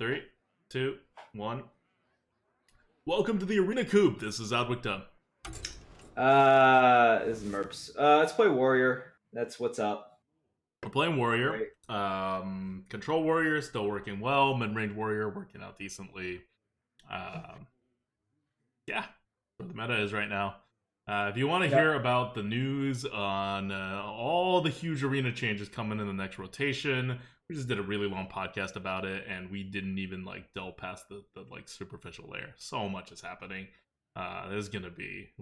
3, 2, 1. Welcome to the Arena Coop. This is ADWCTA. This is Merps. Let's play Warrior. That's what's up. We're playing Warrior. Right. Control Warrior still working well. Mid-range Warrior working out decently. Yeah, where the meta is right now. If you want to hear about the news on all the huge arena changes coming in the next rotation, we just did a really long podcast about it, and we didn't even delve past the superficial layer. So much is happening. There's gonna be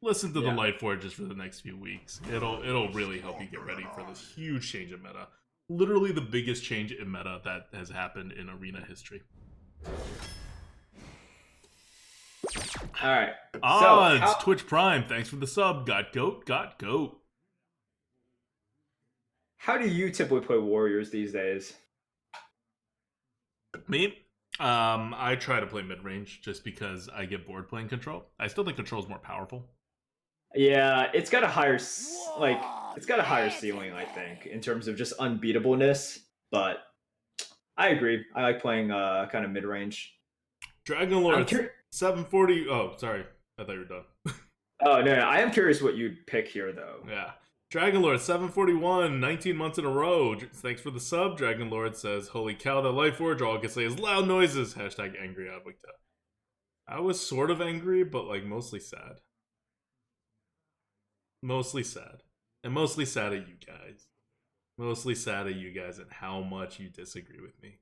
listen to the Lightforge just for the next few weeks. It'll really help you get ready for this huge change in meta. Literally the biggest change in meta that has happened in arena history. All right. It's Twitch Prime. Thanks for the sub. Got goat. How do you typically play Warriors these days? Me? I try to play mid-range just because I get bored playing control. I still think control is more powerful. Yeah, it's got a higher ceiling, I think, in terms of just unbeatableness. But I agree. I like playing kind of mid-range. Dragon Lord 740. Oh, sorry. I thought you were done. Oh, no. I am curious what you'd pick here, though. Yeah. Dragon Lord 741, 19 months in a row. Thanks for the sub. Dragon Lord says, holy cow, that Lightforge, all I can say is loud noises. Hashtag angry ADWCTA. I was sort of angry, but mostly sad. Mostly sad. And mostly sad at you guys. Mostly sad at you guys and how much you disagree with me.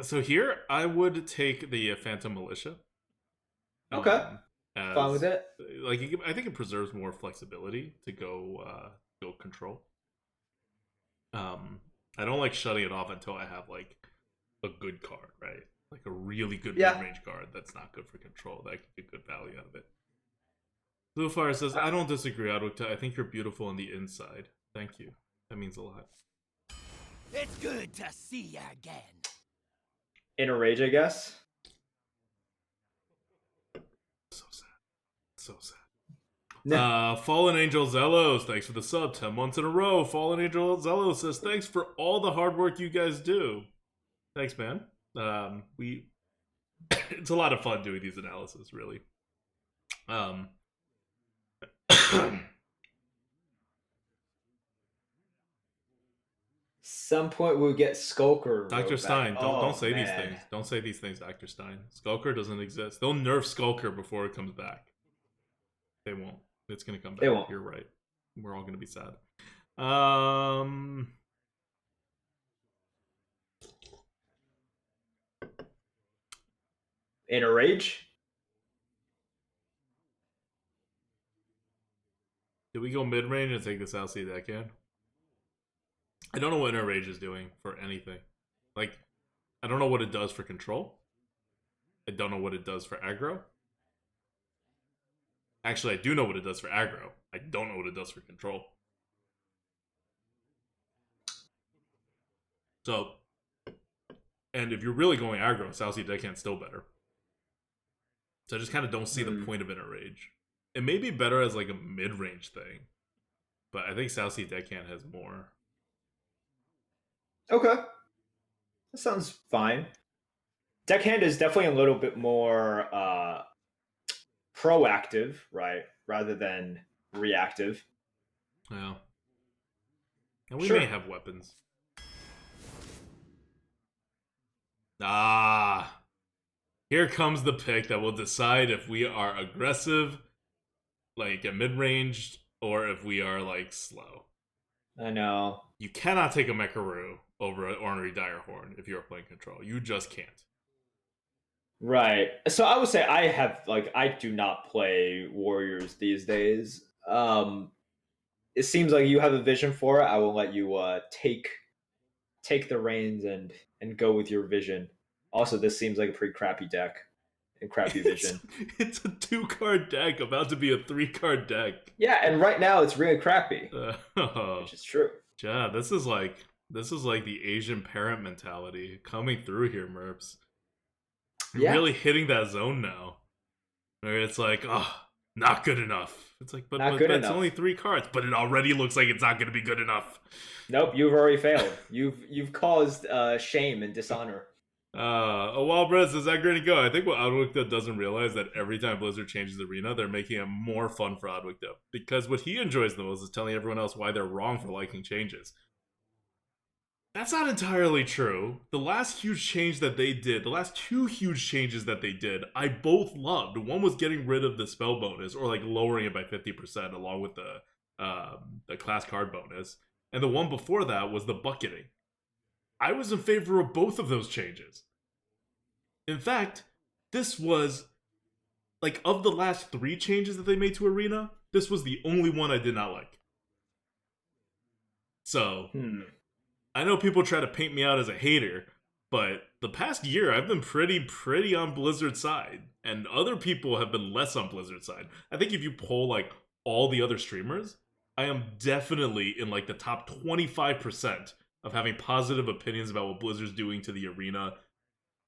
So here, I would take the Phantom Militia. Okay. Fine with it. I think it preserves more flexibility to go control. I don't like shutting it off until I have a good card, right? A really good mid-range card that's not good for control. That could get good value out of it. Blue Fire says, I don't disagree, ADWCTA. I think you're beautiful on the inside. Thank you. That means a lot. It's good to see you again. In a rage, I guess. So sad. So sad. Fallen Angel Zellos, thanks for the sub. 10 months in a row. Fallen Angel Zellos says, thanks for all the hard work you guys do. Thanks, man. It's a lot of fun doing these analyses, really. Some point we'll get Skulker. Dr. Stein, don't say these things. Don't say these things, Dr. Stein. Skulker doesn't exist. They'll nerf Skulker before it comes back. They won't. It's gonna come back. They won't. You're right. We're all gonna be sad. In a rage? Did we go mid-range and take this LC deckhand? I don't know what Inner Rage is doing for anything. I don't know what it does for control. I don't know what it does for aggro. Actually, I do know what it does for aggro. I don't know what it does for control. So, and if you're really going aggro, South Sea Deckhand's still better. So I just kind of don't see the point of Inner Rage. It may be better as a mid-range thing, but I think South Sea Deckhand has more. Okay. That sounds fine. Deckhand is definitely a little bit more proactive, right? Rather than reactive. Yeah. And we may have weapons. Here comes the pick that will decide if we are aggressive, a mid-range, or if we are slow. I know. You cannot take a Mekaru over an Ornery Direhorn if you're playing control. You just can't. Right. So I would say I do not play Warriors these days. It seems like you have a vision for it. I will let you take the reins and go with your vision. Also, this seems like a pretty crappy deck and crappy vision. It's a 2-card deck about to be a 3-card deck. Yeah, and right now it's really crappy. Which is true. Yeah, this is like the Asian parent mentality coming through here, Merps. You're really hitting that zone now. Where it's not good enough. It's like, but that's only 3 cards, but it already looks like it's not going to be good enough. Nope, you've already failed. You've caused shame and dishonor. Wild Bread says, that Grinning go. I think what ADWCTA doesn't realize that every time Blizzard changes Arena, they're making it more fun for ADWCTA. Because what he enjoys the most is telling everyone else why they're wrong for liking changes. That's not entirely true. The last huge change that they did, the last 2 huge changes that they did, I both loved. One was getting rid of the spell bonus, or like lowering it by 50% along with the class card bonus. And the one before that was the bucketing. I was in favor of both of those changes. In fact, this was, like, of the last 3 changes that they made to Arena, this was the only one I did not like. So, I know people try to paint me out as a hater, but the past year I've been pretty on Blizzard's side, and other people have been less on Blizzard's side. I think if you poll, like, all the other streamers, I am definitely in, like, the top 25% of having positive opinions about what Blizzard's doing to the Arena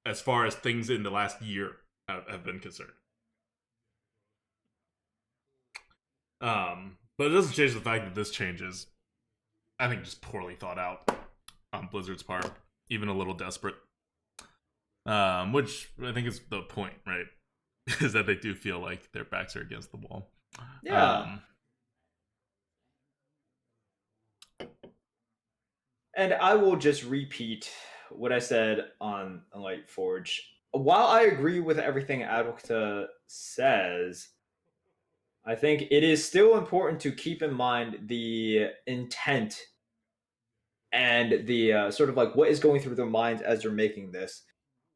as far as things in the last year have been concerned. But it doesn't change the fact that this changes, I think, just poorly thought out on Blizzard's part, even a little desperate. Which I think is the point, right? Is that they do feel like their backs are against the wall. Yeah. And I will just repeat what I said on Lightforge. While I agree with everything ADWCTA says, I think it is still important to keep in mind the intent and the sort of like what is going through their minds as they're making this.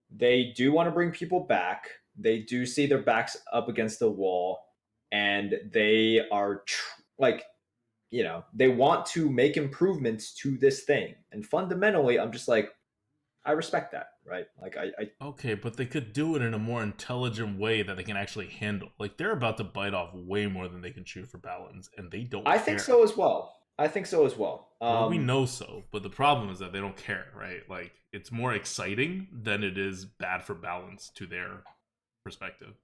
They do want to bring people back. They do see their backs up against the wall, and they are they want to make improvements to this thing. And fundamentally, I'm just like, I respect that, right? Like, I okay, but they could do it in a more intelligent way that they can actually handle. Like, they're about to bite off way more than they can chew for balance, and they don't. I think so as well. Well, we know so, but the problem is that they don't care, right? Like, it's more exciting than it is bad for balance to their perspective.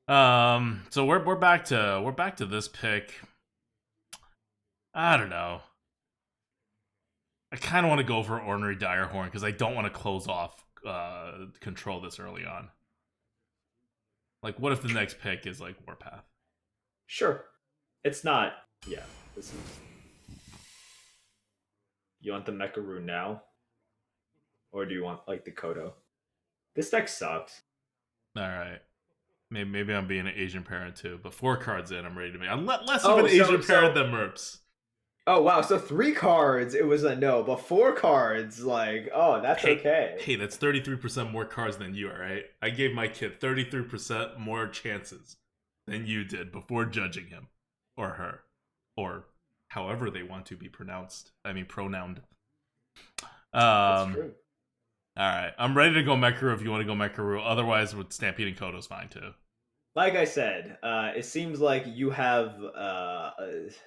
So we're back to this pick. I don't know. I kind of want to go for Ordinary Direhorn because I don't want to close off control this early on. Like, what if the next pick is like Warpath? Sure. It's not. Yeah. This is. You want the Mecha Rune now? Or do you want like the Kodo? This deck sucks. Alright. Maybe I'm being an Asian parent too, but 4 cards in, I'm ready to make. I'm less of an Asian parent than Merps. Oh wow, so 3 cards it was a no, but 4 cards, like, oh, that's okay. Hey, that's 33% more cards than you, alright? I gave my kid 33% more chances than you did before judging him. Or her. Or however they want to be pronounced. I mean, pronouned. That's true. Alright, I'm ready to go Mekaru if you want to go Mekaru. Otherwise, with Stampede and Kodo's fine too. Like I said, it seems like you have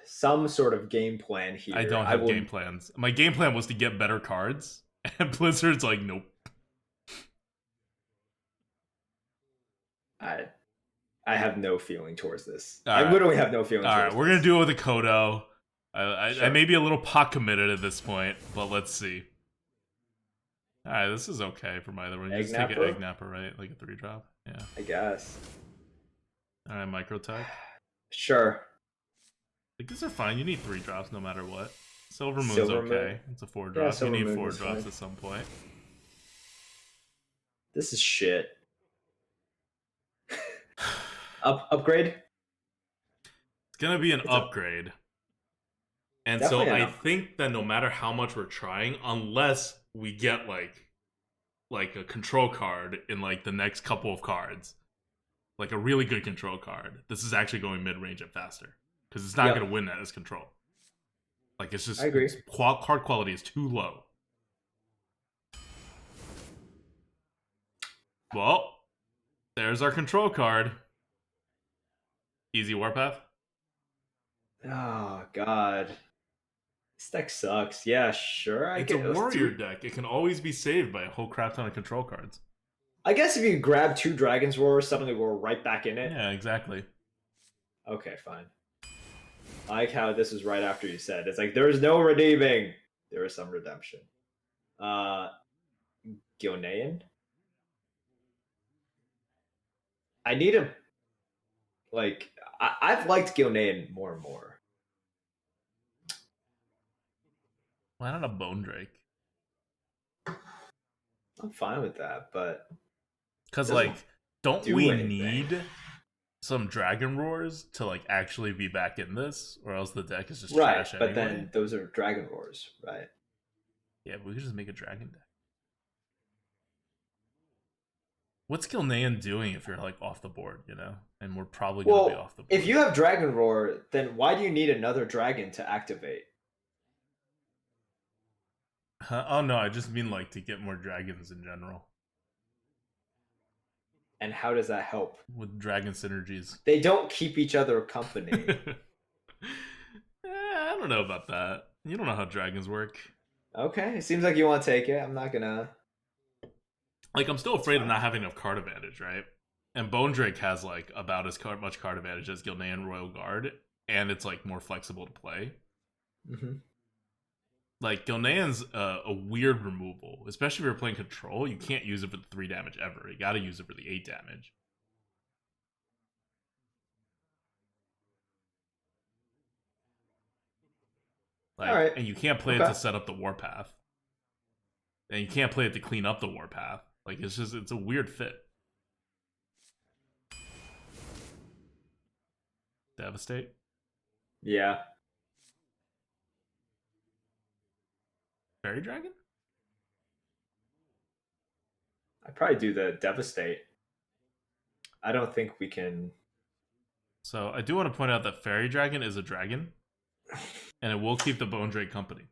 some sort of game plan here. I don't have game plans. My game plan was to get better cards, and Blizzard's like, nope. I have no feeling towards this. I literally have no feeling towards this. Alright, we're going to do it with a Kodo. I may be a little pot committed at this point, but let's see. Alright, this is okay for my other one. You just take an Egg Napper, right? Like a 3-drop? Yeah. I guess. Alright, Micro Tech. Sure. Like, these are fine. You need 3 drops no matter what. Silver Moon's okay. It's a 4-drop. You need 4 drops at some point. This is shit. Upgrade? It's gonna be an upgrade. And so I think that no matter how much we're trying, unless we get like a control card in like the next couple of cards, like a really good control card, this is actually going mid-range and faster. Because it's not going to win that as control. Like, it's just... I agree. Card quality is too low. Well, there's our control card. Easy Warpath. Oh, God. This deck sucks. Yeah, sure. It's a warrior deck. It can always be saved by a whole crap ton of control cards. I guess if you grab 2 Dragon's Roar, suddenly we're right back in it. Yeah, exactly. Okay, fine. I like how this is right after you said it's like there's no redeeming. There is some redemption. Gilnean. I need a like. I've liked Gilnean more and more. Why not a Bone Drake? I'm fine with that, but Because doesn't like, don't do we anything. need some Dragon Roars to like actually be back in this, or else the deck is just right? trash But anyway? then those are Dragon Roars, right? Yeah, we could just make a Dragon deck. What's Gilnean doing if you're like off the board, you know? And we're probably gonna be Well, off the board. if you have Dragon Roar, then why do you need another dragon to activate? Oh no, I just mean like to get more dragons in general And how does that help? with dragon synergies. They don't keep each other company. I don't know about that. You don't know how dragons work. Okay, it seems like you want to take it. I'm not gonna. Like, I'm still afraid of not having enough card advantage, right? And Bone Drake has like about as much card advantage as Gilnean Royal Guard, and it's like more flexible to play. Mm-hmm. Like Gilnean's a weird removal, especially if you're playing control. You can't use it for the 3 damage ever. You got to use it for the 8 damage. Like, All right. and you can't play it Okay. to set up the warpath, and you can't play it to clean up the warpath. Like, it's a weird fit. Devastate. Yeah. Fairy Dragon? I probably do the Devastate. I don't think we can. So I do want to point out that Fairy Dragon is a dragon, and it will keep the Bone Drake company.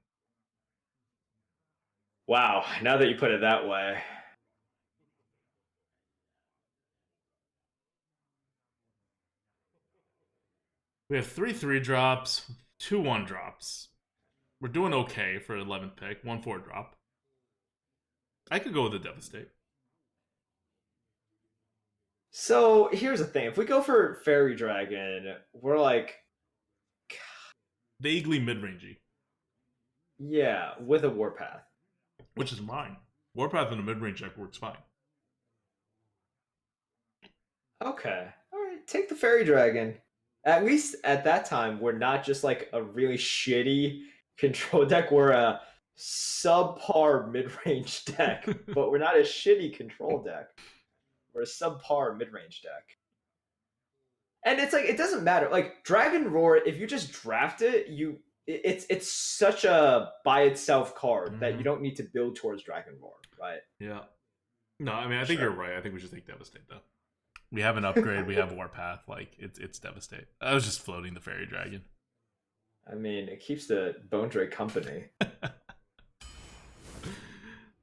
Wow, now that you put it that way. We have 3/3 drops, 2/1 drops. We're doing okay for 11th pick. 1/4 drop. I could go with the Devastate. So here's the thing: if we go for Fairy Dragon, we're like, Vaguely mid-rangey, yeah, with a Warpath. which is mine. Warpath in a mid-range deck works fine. Okay, all right, take the Fairy Dragon. At least at that time, we're not just like a really shitty control deck. We're a subpar mid-range deck, but we're not a shitty control deck. We're a subpar mid-range deck. And it's like it doesn't matter. Like Dragon Roar, if you just draft it, it's such a by itself card that you don't need to build towards Dragon Roar, right? Yeah. No, I mean I think Sure. you're right. I think we should take Devastate though. We have an upgrade. We have Warpath. Like it's Devastate. I was just floating the Fairy Dragon. I mean, it keeps the Bone Drake company.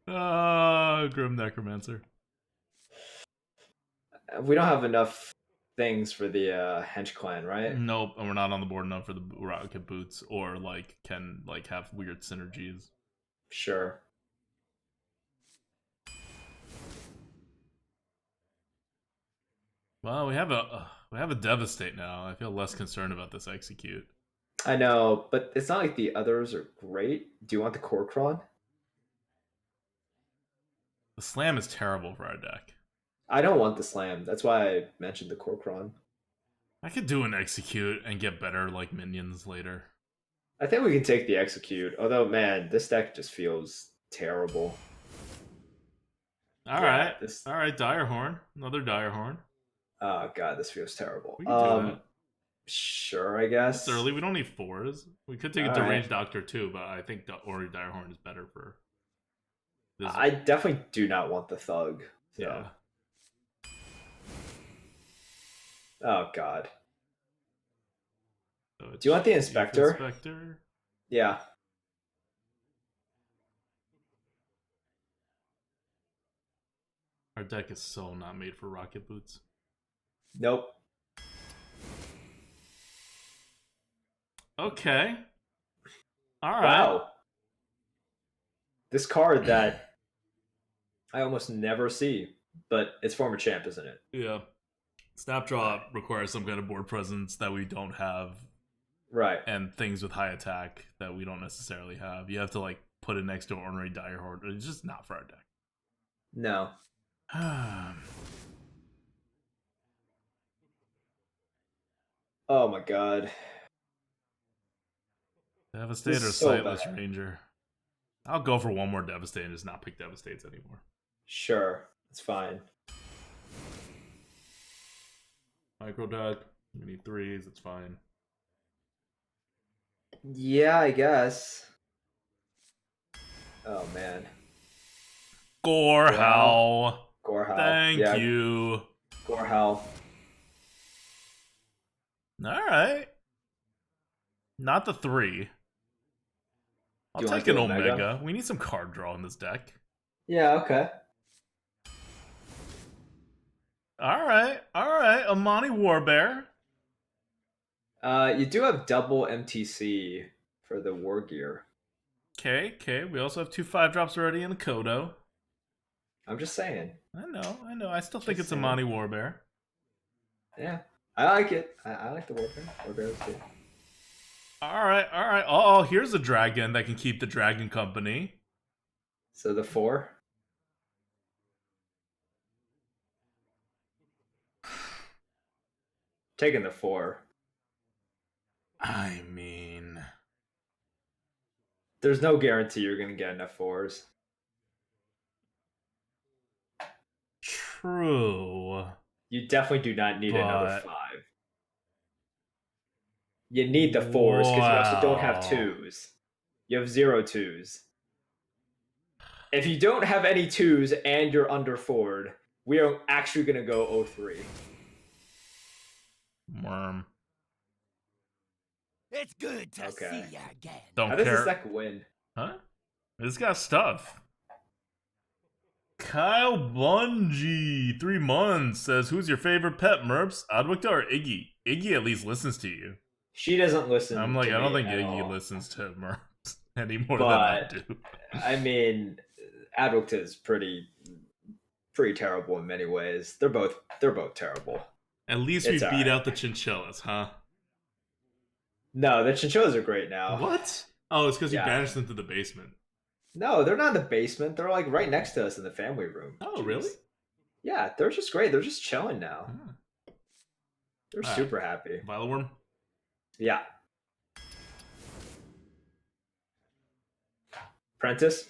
Grim Necromancer. We don't have enough things for the Hench Clan, right? Nope, and we're not on the board enough for the Rocket Boots or like can like have weird synergies. Sure. Well, we have a Devastate now. I feel less concerned about this execute. I know, but it's not like the others are great. Do you want the Korkron? The Slam is terrible for our deck. I don't want the Slam. That's why I mentioned the Korkron. I could do an execute and get better like minions later. I think we can take the Execute. Although, man, this deck just feels terrible. All Yeah, right, this- all right. Direhorn, another Direhorn. Oh god, this feels terrible. We can do that. Sure, I guess. It's early. We don't need 4s. We could take it All to right. Range Doctor too, but I think Ori Direhorn is better for this. I definitely do not want the Thug. So. Yeah. Oh god. So Do you want the Youth Inspector? Inspector. Yeah. Our deck is so not made for Rocket Boots. Nope. Okay. All right. Wow. This card that I almost never see, but it's former champ, isn't it? Yeah. Snapdraw requires some kind of board presence that we don't have, Right. and things with high attack that we don't necessarily have. You have to like put it next to an Ornery Direhorde. It's just not for our deck. No. Oh my god. Devastator, This is so Sightless bad. Ranger. I'll go for one more Devastate and just not pick Devastates anymore. Sure, it's fine. Micro deck, we need 3s, it's fine. Yeah, I guess. Oh man. Gorehowl. Gorehowl. Thank yeah, you. Gorehowl. Alright. Not the 3. I'll Do you take want an to do Omega. We need some card draw in this deck. Yeah, okay. Alright. Amani Warbear. You do have double MTC for the War Gear. Okay. We also have 2 5-drops already in the Kodo. I'm just saying. I know. I still think Just it's Amani Warbear. Yeah. I like it. I like the Warbear. Warbear is good. Alright. Oh, here's a dragon that can keep the dragon company. So the 4. Taking the 4. I mean, There's no guarantee you're gonna get enough 4s. true. You definitely do not need another But- 5. You need the 4s because you also don't have Wow. 2s. You have 0 2s. If you don't have any 2s and you're under 4'd, we are actually gonna go 0-3. Worm. It's good to Okay. see you again. Don't How does care. this deck win? Huh? It's got stuff. Kyle Bungie, 3 months, says, who's your favorite pet, Merps? ADWCTA or Iggy? Iggy at least listens to you. She doesn't listen. I'm like, to I don't me think at Iggy all. listens to Merps any more than I do. I mean, ADWCTA is pretty terrible in many ways. They're both terrible. At least It's we beat alright. out the chinchillas, huh? No, the chinchillas are great now. What? Oh, it's because you Yeah. banished them to the basement. No, they're not in the basement. They're like right next to us in the family room. Oh, Jeez. really? Yeah, they're just great. They're just chilling now. Huh. They're Alright. super happy. Violet Worm? Yeah. Prentice?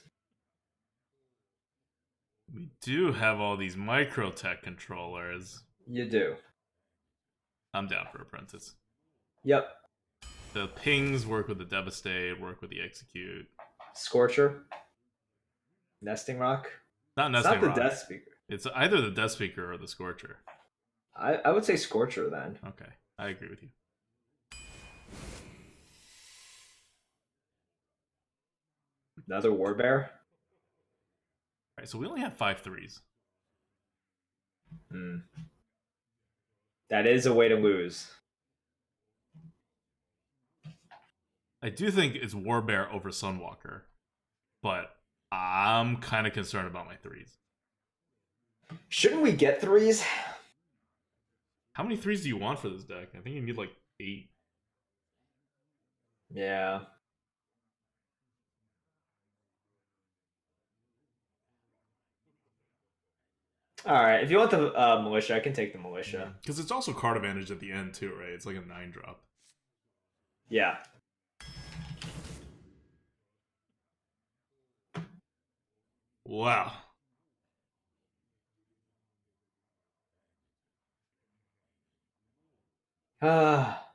We do have all these microtech controllers. You do. I'm down for Apprentice. Yep. The pings work with the Devastate, work with the Execute. Scorcher? Nesting Rock? Not It's Nesting not Rock. the Death Speaker. It's either the Death Speaker or the Scorcher. I would say Scorcher then. Okay, I agree with you. Another Warbear? Alright, so we only have 5 3s. Hmm. That is a way to lose. I do think it's Warbear over Sunwalker, but I'm kind of concerned about my 3s. Shouldn't we get 3s? How many 3s do you want for this deck? I think you need like 8. Yeah. Alright, if you want the militia, I can take the militia. Because it's also card advantage at the end too, right? It's like a 9-drop. Yeah. Wow. Ah.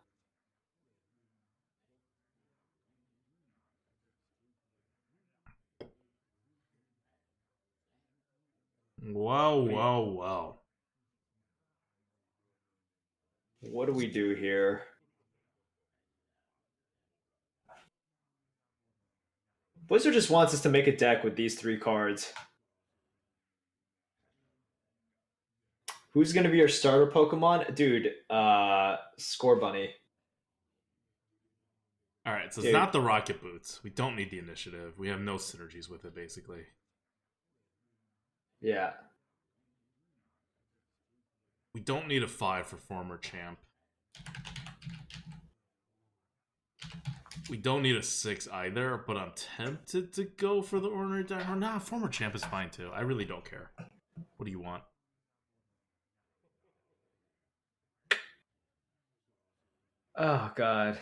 Wow. What do we do here? Blizzard just wants us to make a deck with these 3 cards. Who's gonna be your starter Pokemon? Dude, Score Bunny. Alright, so Dude. it's not the Rocket Boots. We don't need the initiative. We have no synergies with it, basically. Yeah. We don't need a 5 for former champ. We don't need a 6 either, but I'm tempted to go for the ordinary diehard. Nah, former champ is fine too. I really don't care. What do you want? Oh god.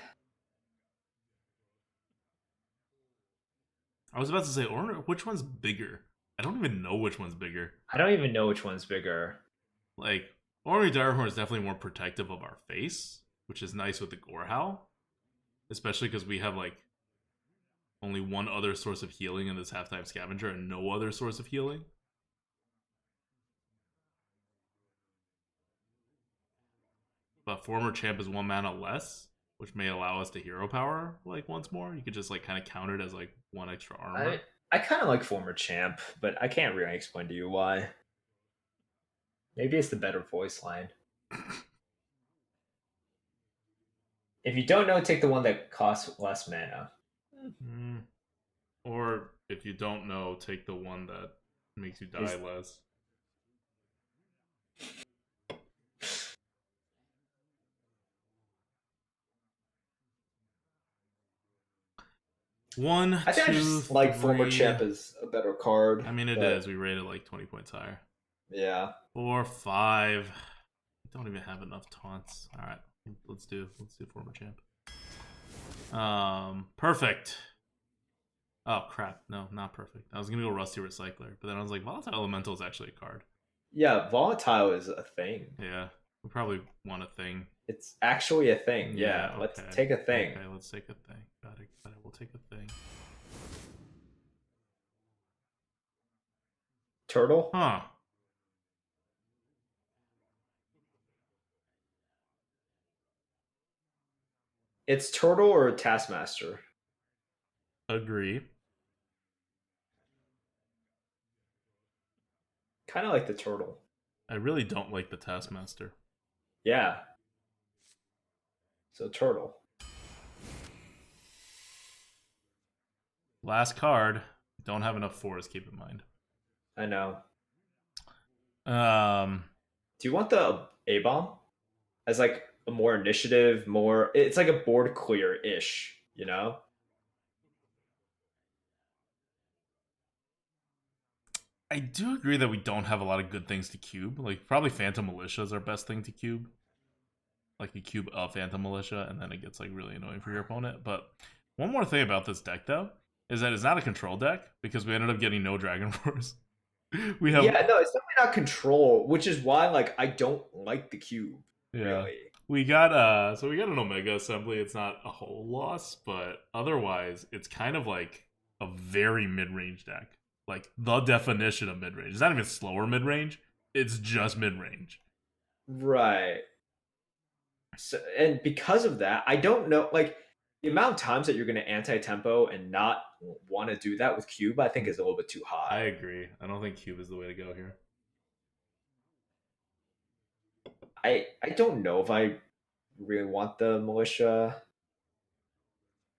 I was about to say, which one's bigger? I don't even know which one's bigger. I don't even know which one's bigger. Like, ordinary direhorn is definitely more protective of our face, which is nice with the gore howl. Especially because we have, like, only one other source of healing in this halftime scavenger and no other source of healing. But former champ is 1 mana less, which may allow us to hero power, like, once more. You could just, like, kind of count it as, like, 1 extra armor. I kind of like former champ, but I can't really explain to you why. Maybe it's the better voice line. If you don't know, take the one that costs less mana. Or, if you don't know, take the one that makes you die less. I think I just like former champ is a better card. I mean, it is. We rated like 20 points higher. Yeah. 4, 5. I don't even have enough taunts. All right, let's do former champ. Perfect. Oh crap! No, not perfect. I was gonna go Rusty Recycler, but then I was like, Volatile Elemental is actually a card. Yeah, volatile is a thing. Yeah, we probably want a thing. It's actually a thing. Yeah, okay. Let's take a thing. Okay, let's take a thing. Got it. We'll take a thing. Turtle? Huh. It's Turtle or Taskmaster. Agree. Kind of like the Turtle. I really don't like the Taskmaster. Yeah. So Turtle. Last card. Don't have enough 4s, keep in mind. I know. Do you want the A-bomb? As like a more initiative, it's like a board clear-ish, you know? I do agree that we don't have a lot of good things to cube. Like, probably Phantom Militia is our best thing to cube. Like, you cube a Phantom Militia, and then it gets, like, really annoying for your opponent. But one more thing about this deck, though, is that it's not a control deck, because we ended up getting no Dragon Force. Yeah, no, it's definitely not control, which is why, like, I don't like the cube, really. We got, so we got an Omega Assembly. It's not a whole loss, but otherwise, it's kind of, like, a very mid-range deck. Like, the definition of mid-range. It's not even slower mid-range. It's just mid-range. Right. So, and because of that, I don't know, like, the amount of times that you're going to anti-tempo and not want to do that with Cube, I think is a little bit too high. I agree. I don't think Cube is the way to go here. I don't know if I really want the Militia.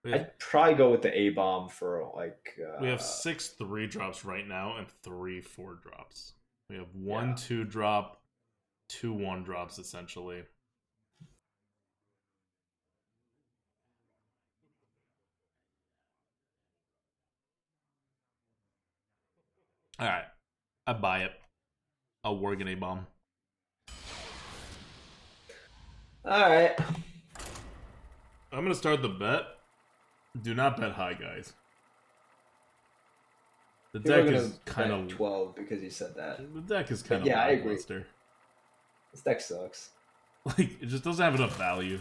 I'd probably go with the A-bomb for like... we have 6 3-drops right now and 3 4-drops. We have 1 2-drop, 2 1-drops essentially. Alright. I buy it. I'll work an A-bomb. Alright. I'm going to start the bet. Do not bet high, guys. The deck is kind of 12 because you said that. The deck is kind of I agree. lackluster. This deck sucks. Like, it just doesn't have enough value.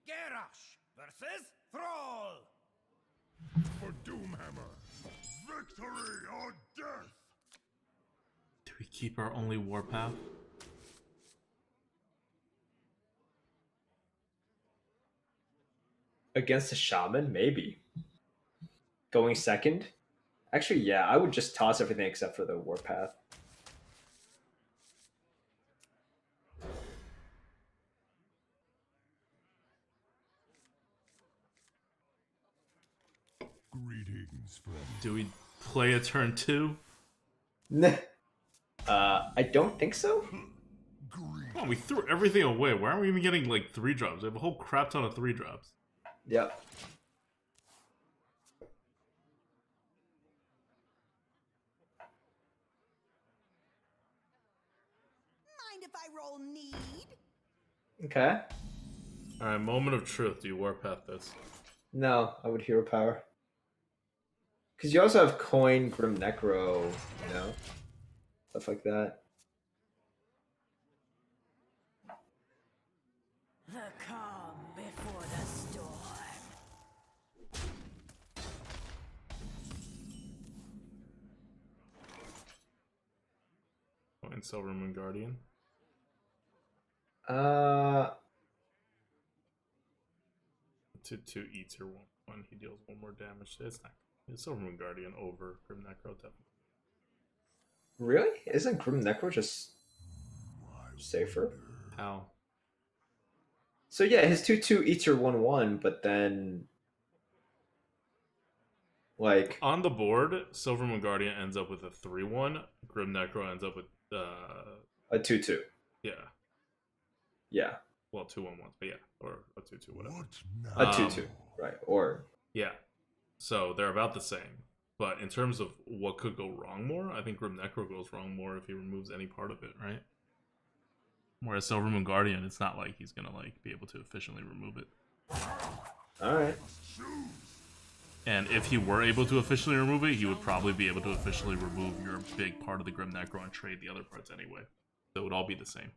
Garrosh versus Thrall. For Doomhammer, victory or death. Do we keep our only warpath? Against a Shaman, maybe. Going second? Actually, yeah, I would just toss everything except for the warpath. Greetings, friend. Do we play a turn 2? I don't think so. Greed. Come on, we threw everything away. Why aren't we even getting like 3-drops? We have a whole crap ton of 3-drops. Yep. Mind if I roll need? Okay. Alright, moment of truth. Do you warpath this? No, I would hero power. Because you also have coin, Grim Necro, you know, stuff like that. The calm before the storm. And Silver Moon Guardian. Uh, 2/2 eats her 1/1. He deals 1 more damage. It's not. It's Silver Moon Guardian over Grim Necro, definitely. really? Isn't Grim Necro just safer? How? So yeah, his 2/2 eats your 1/1, but then like On the board, Silver Moon Guardian ends up with a 3/1. Grim Necro ends up with a 2/2. yeah. Yeah, Well, 2/1/1s, but yeah, or a 2/2, whatever. What now? a 2/2, right? Or Yeah. So they're about the same. But in terms of what could go wrong more, I think Grim Necro goes wrong more if he removes any part of it, right? Whereas Silver Moon Guardian, it's not like he's gonna like be able to efficiently remove it. all right. And if he were able to officially remove it, he would probably be able to officially remove your big part of the Grim Necro and trade the other parts anyway. So it would all be the same.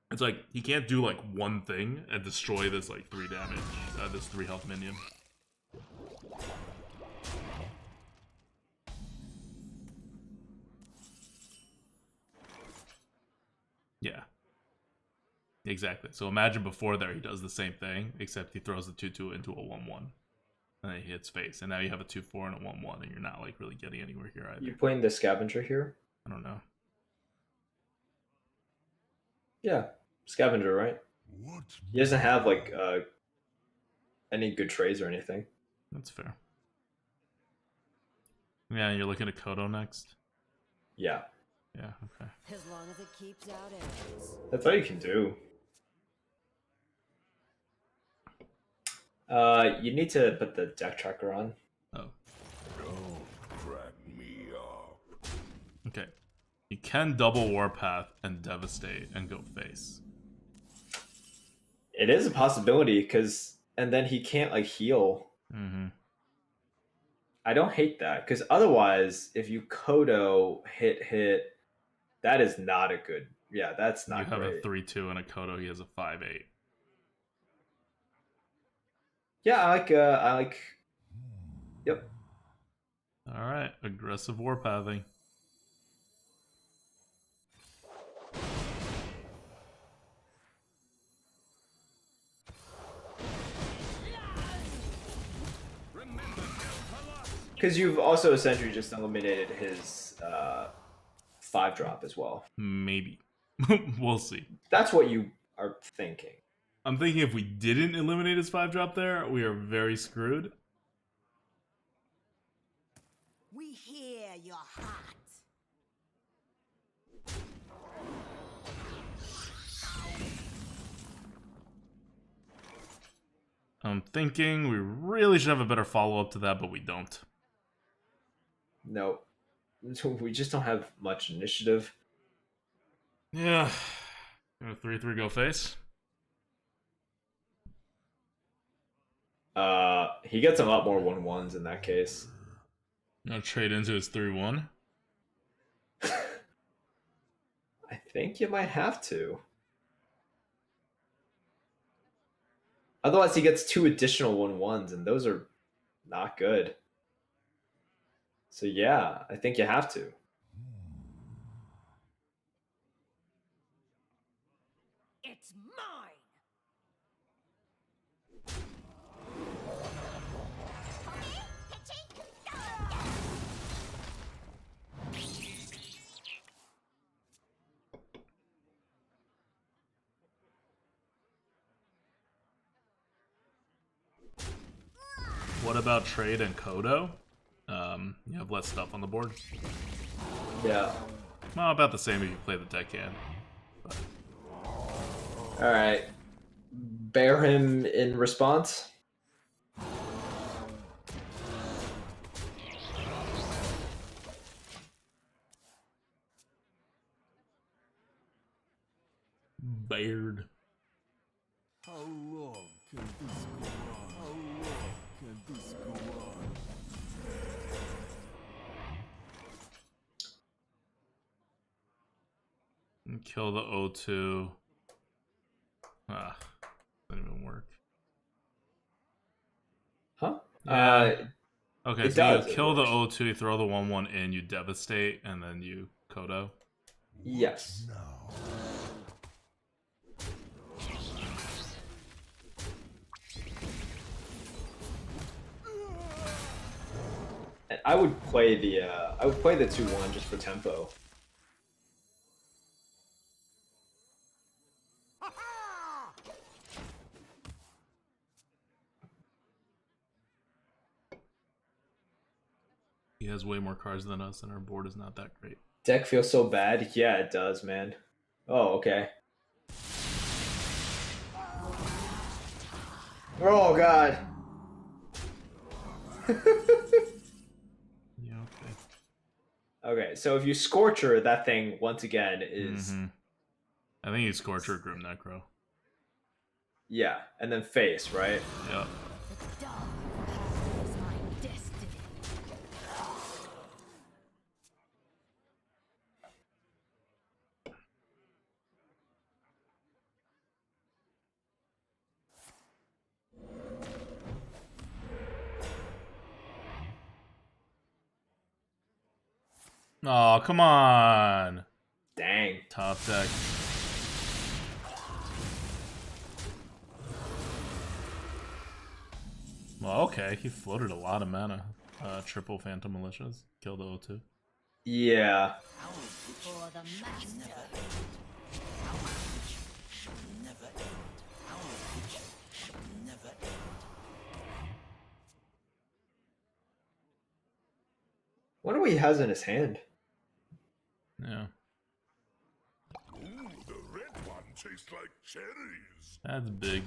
It's like, he can't do like one thing and destroy this like 3 damage, this 3 health minion. Yeah. Exactly. So imagine before there he does the same thing, except he throws the 2/2 into a 1/1. And then he hits face. And now you have a 2/4 and a 1/1, and you're not like really getting anywhere here either. You playing the scavenger here? I don't know. Yeah, scavenger, right? What He doesn't have like any good trades or anything. That's fair. Yeah, you're looking at Kodo next? Yeah, Yeah, okay. As long as it keeps out arrows. that's all you can do. You need to put the deck tracker on. Oh, don't crack me up. okay. You can double Warpath and Devastate and go face. It is a possibility because, and then he can't like heal. Mm-hmm. I don't hate that because otherwise, if you Kodo hit, that is not a good. Yeah, that's not You have great. a 3/2 and a Kodo, he has a 5/8. Yeah, I like. Yep. Alright, aggressive Warpathing. Because you've also essentially just eliminated his 5-drop as well. Maybe. We'll see. That's what you are thinking. I'm thinking if we didn't eliminate his 5-drop there, we are very screwed. We hear your heart. I'm thinking we really should have a better follow-up to that, but we don't. No, we just don't have much initiative. Yeah. 3/3 go face. He gets a lot more 1/1s in that case. Gonna trade into his 3/1. I think you might have to. Otherwise, he gets 2 additional 1/1s, and those are not good. So yeah, I think you have to. It's mine. What about trade and Kodo? you have less stuff on the board. Yeah. Well, about the same if you play the deck hand. But... All right. Bear him in response. Baird. How long can this go on? How long can this go on? And kill the O2. Ah, doesn't even work. Huh? Yeah. Okay, it so does, you it kill the works. O2, you throw the 1/1 in, you devastate, and then you Kodo. Yes. Now. And I would play the 2/1 just for tempo. He has way more cards than us, and our board is not that great. Deck feels so bad. Yeah, it does, man. Oh, okay. Oh god. Yeah, okay. Okay, so if you Scorcher, that thing once again is I think he's Scorcher, Grim Necro. yeah, and then face, right? Yep. The dark path is my destiny. Oh, come on. Dang. Top deck. Well, okay, he floated a lot of mana. Triple Phantom Militias. Killed the O2. Yeah. For the master. Wonder what he has in his hand. Yeah. Ooh, the red one tastes like cherries. That's big.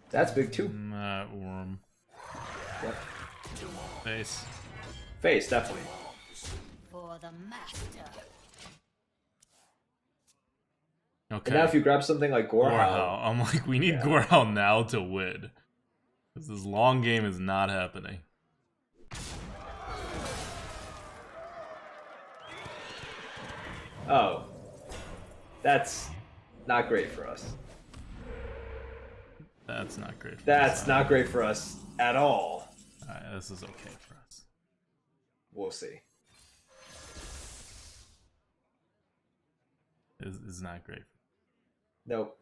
That's big too. That worm. Yep. Face. Face, definitely. For the master. Okay. And now if you grab something like Gorehao. I'm like, we need Yeah. Gorehao now to win. Because this long game is not happening. Oh. That's not great for us. That's not great for That's us. not great for us at all. Alright, this is okay for us. We'll see. It's not great. Nope.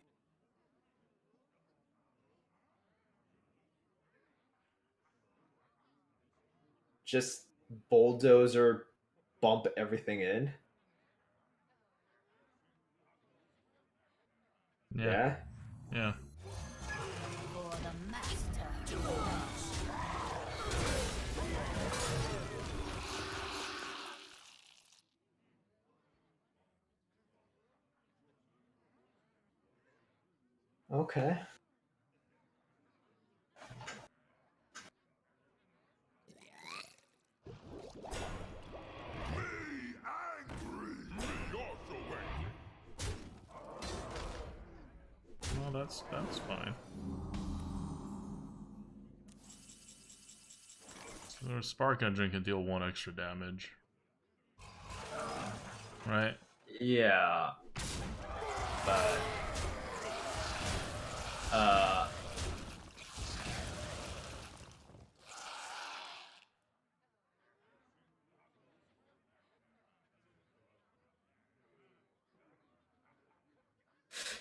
Just bulldozer bump everything in. Yeah. Yeah. For the master. Okay. Well, that's fine. So our Spark Engine can deal 1 extra damage. Right? Yeah. But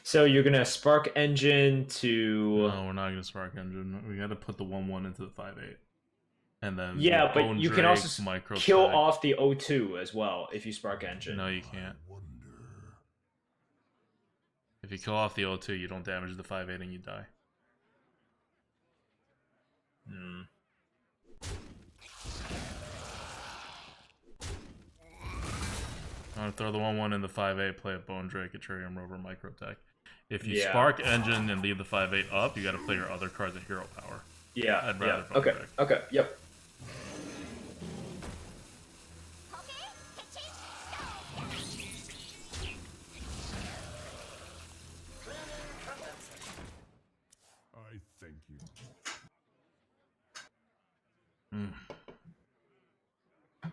so you're gonna Spark Engine to No, we're not gonna Spark Engine. We gotta put the 1/1 into the 5/8. And then yeah, but Bone you can Drake, also micro kill stack. off the O2 as well if you Spark Engine. No, you can't. Wonder. If you kill off the O2, you don't damage the 5/8 and you die. Hmm. I'm gonna throw the 1/1 in the 5/8, play a Bone Drake, a Atrarium Rover, Micro Deck. If you Yeah. Spark Engine and leave the 5/8 up, you gotta play your other cards at hero power. Yeah. I'd rather Bone Okay. Drake. Okay. Yep. I thank you. Mm. By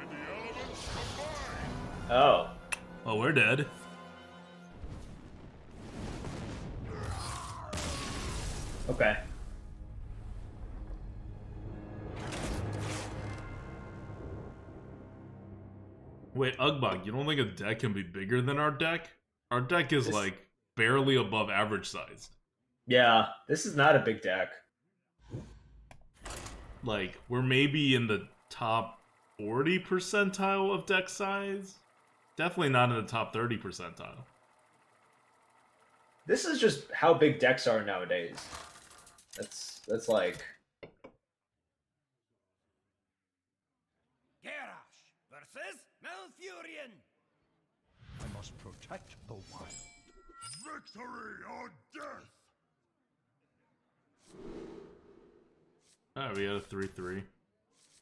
the elements combined. Oh. Oh, we're dead. Okay. Wait, Ugbug, you don't think a deck can be bigger than our deck? Our deck is like barely above average size. Yeah, this is not a big deck. Like, we're maybe in the top 40 percentile of deck size. Definitely not in the top 30 percentile. This is just how big decks are nowadays. That's like Garrosh versus Malfurion. I must protect the wild. Victory or death! Alright, we had a 3/3.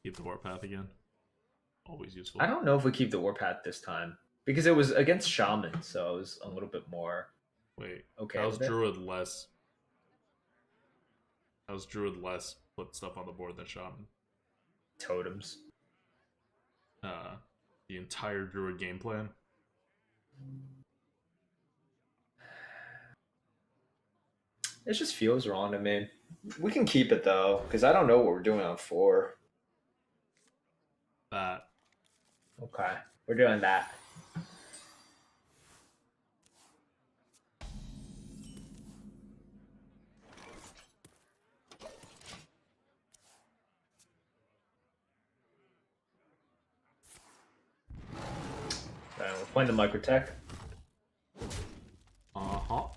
Keep the Warpath again. Always useful. I don't know if we keep the Warpath this time because it was against Shaman, so it was a little bit more. Wait, Okay, how's with it? Druid less? How's Druid less put stuff on the board than Shaman? Totems. The entire Druid game plan. It just feels wrong to me. We can keep it though, because I don't know what we're doing on 4. That. Okay, we're doing that. Alright, we're playing the Microtech. Uh-huh.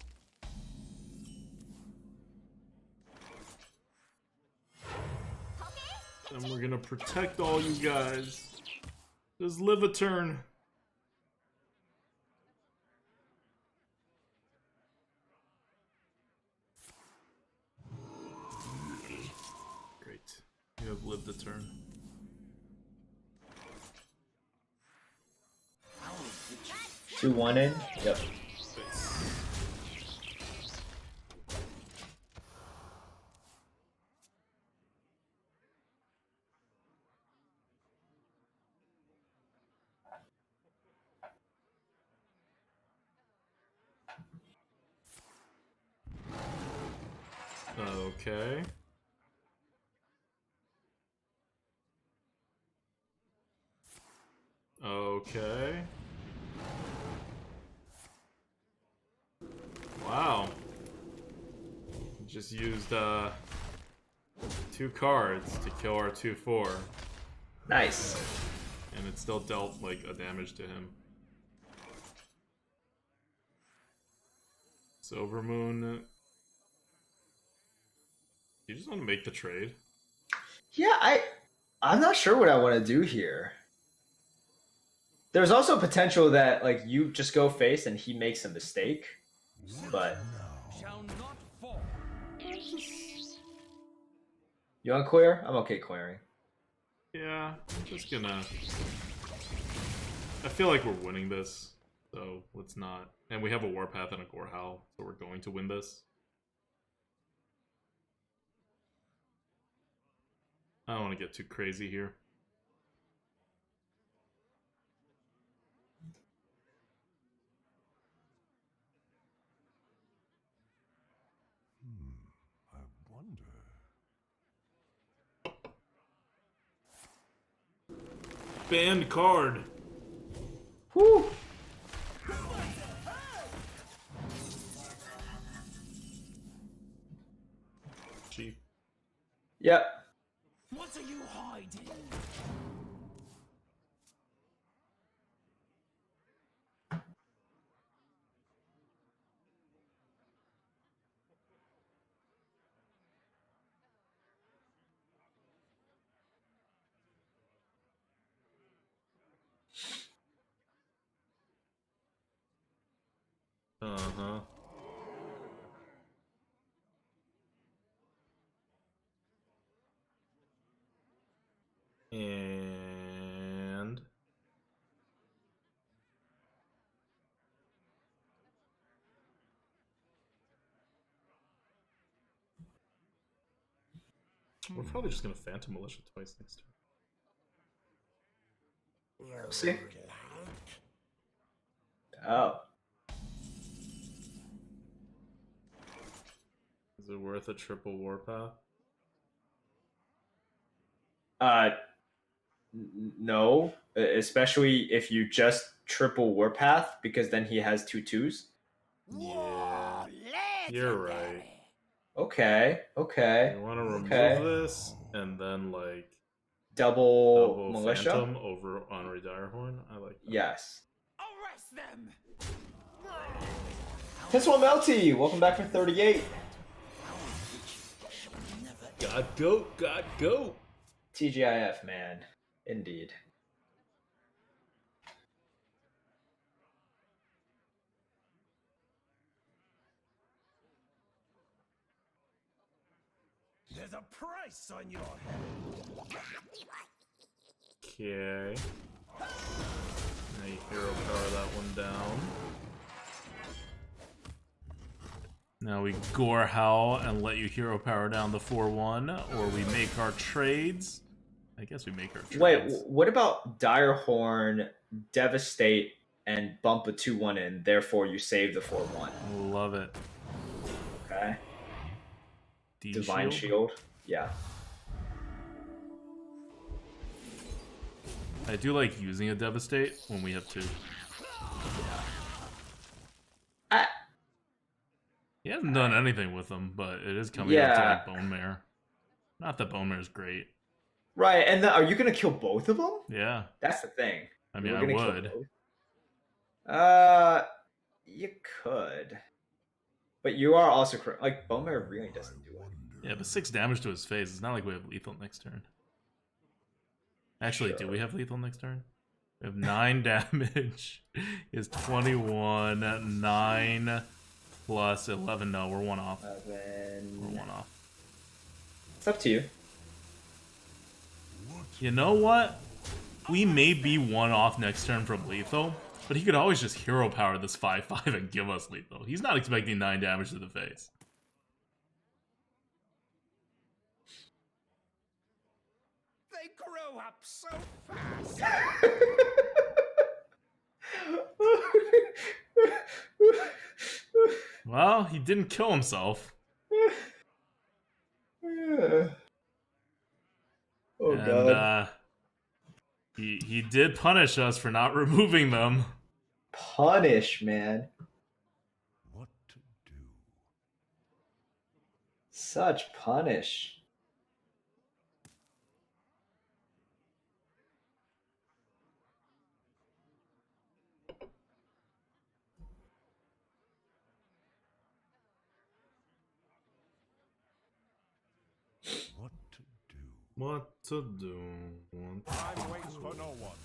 And we're gonna protect all you guys. Just live a turn. Great. You have lived a turn. Two 1 in. Yep. Okay. Okay. Wow. Just used 2 cards to kill our 2/4. Nice. And it still dealt like a damage to him. Silvermoon. You just want to make the trade? Yeah, I'm not sure what I want to do here. There's also potential that like you just go face and he makes a mistake, but Shall not fall. you want to clear? I'm okay clearing. Yeah, I'm just gonna... I feel like we're winning this, so let's not. And we have a Warpath and a Gorehowl, so we're going to win this. I don't want to get too crazy here. I wonder. Banned card! Whew. Chief. Yep. What are you hiding? Uh-huh. And we're probably just gonna Phantom Militia twice next turn. See? Oh. Is it worth a triple Warpath? No, especially if you just triple Warpath, because then he has 2/2s. Yeah, you're right. Okay, okay. You want to remove Okay. this and then like Double militia. Phantom over Honorary Direhorn. I like that. Yes. Arrest them! Tesla Melty, welcome back for 38. God goat, God goat. TGIF, man. Indeed. There's a price on your head. Okay. Now you hero power that one down. Now we Gore Howl and let you hero power down the 4/1, or we make our trades. I guess we make our trades. Wait, what about Direhorn, Devastate, and bump a 2/1 in, therefore you save the 4/1? Love it. Okay. D Divine Shield? Yeah. I do like using a Devastate when we have 2. He hasn't done anything with them, but it is coming up to like Bone Mare. Not that Bone Mare is great. Right, and then are you gonna kill both of them? Yeah. That's the thing. I mean, We're I gonna kill would. both? You could. But you are also like Bone Mare really doesn't do it. Yeah, but 6 damage to his face. It's not like we have lethal next turn. Actually, do we have lethal next turn? We have 9 damage. Is 21, 9 plus 11. No, we're 1 off. 11. We're 1 off. It's up to you. You know what? We may be 1 off next turn from lethal, but he could always just hero power this 5/5 and give us lethal. He's not expecting 9 damage to the face. They grow up so fast. Well, he didn't kill himself. Yeah. Oh And, god. he did punish us for not removing them. Punish, man. What to do? Such punish. What to do? What to do? Time waits for no one.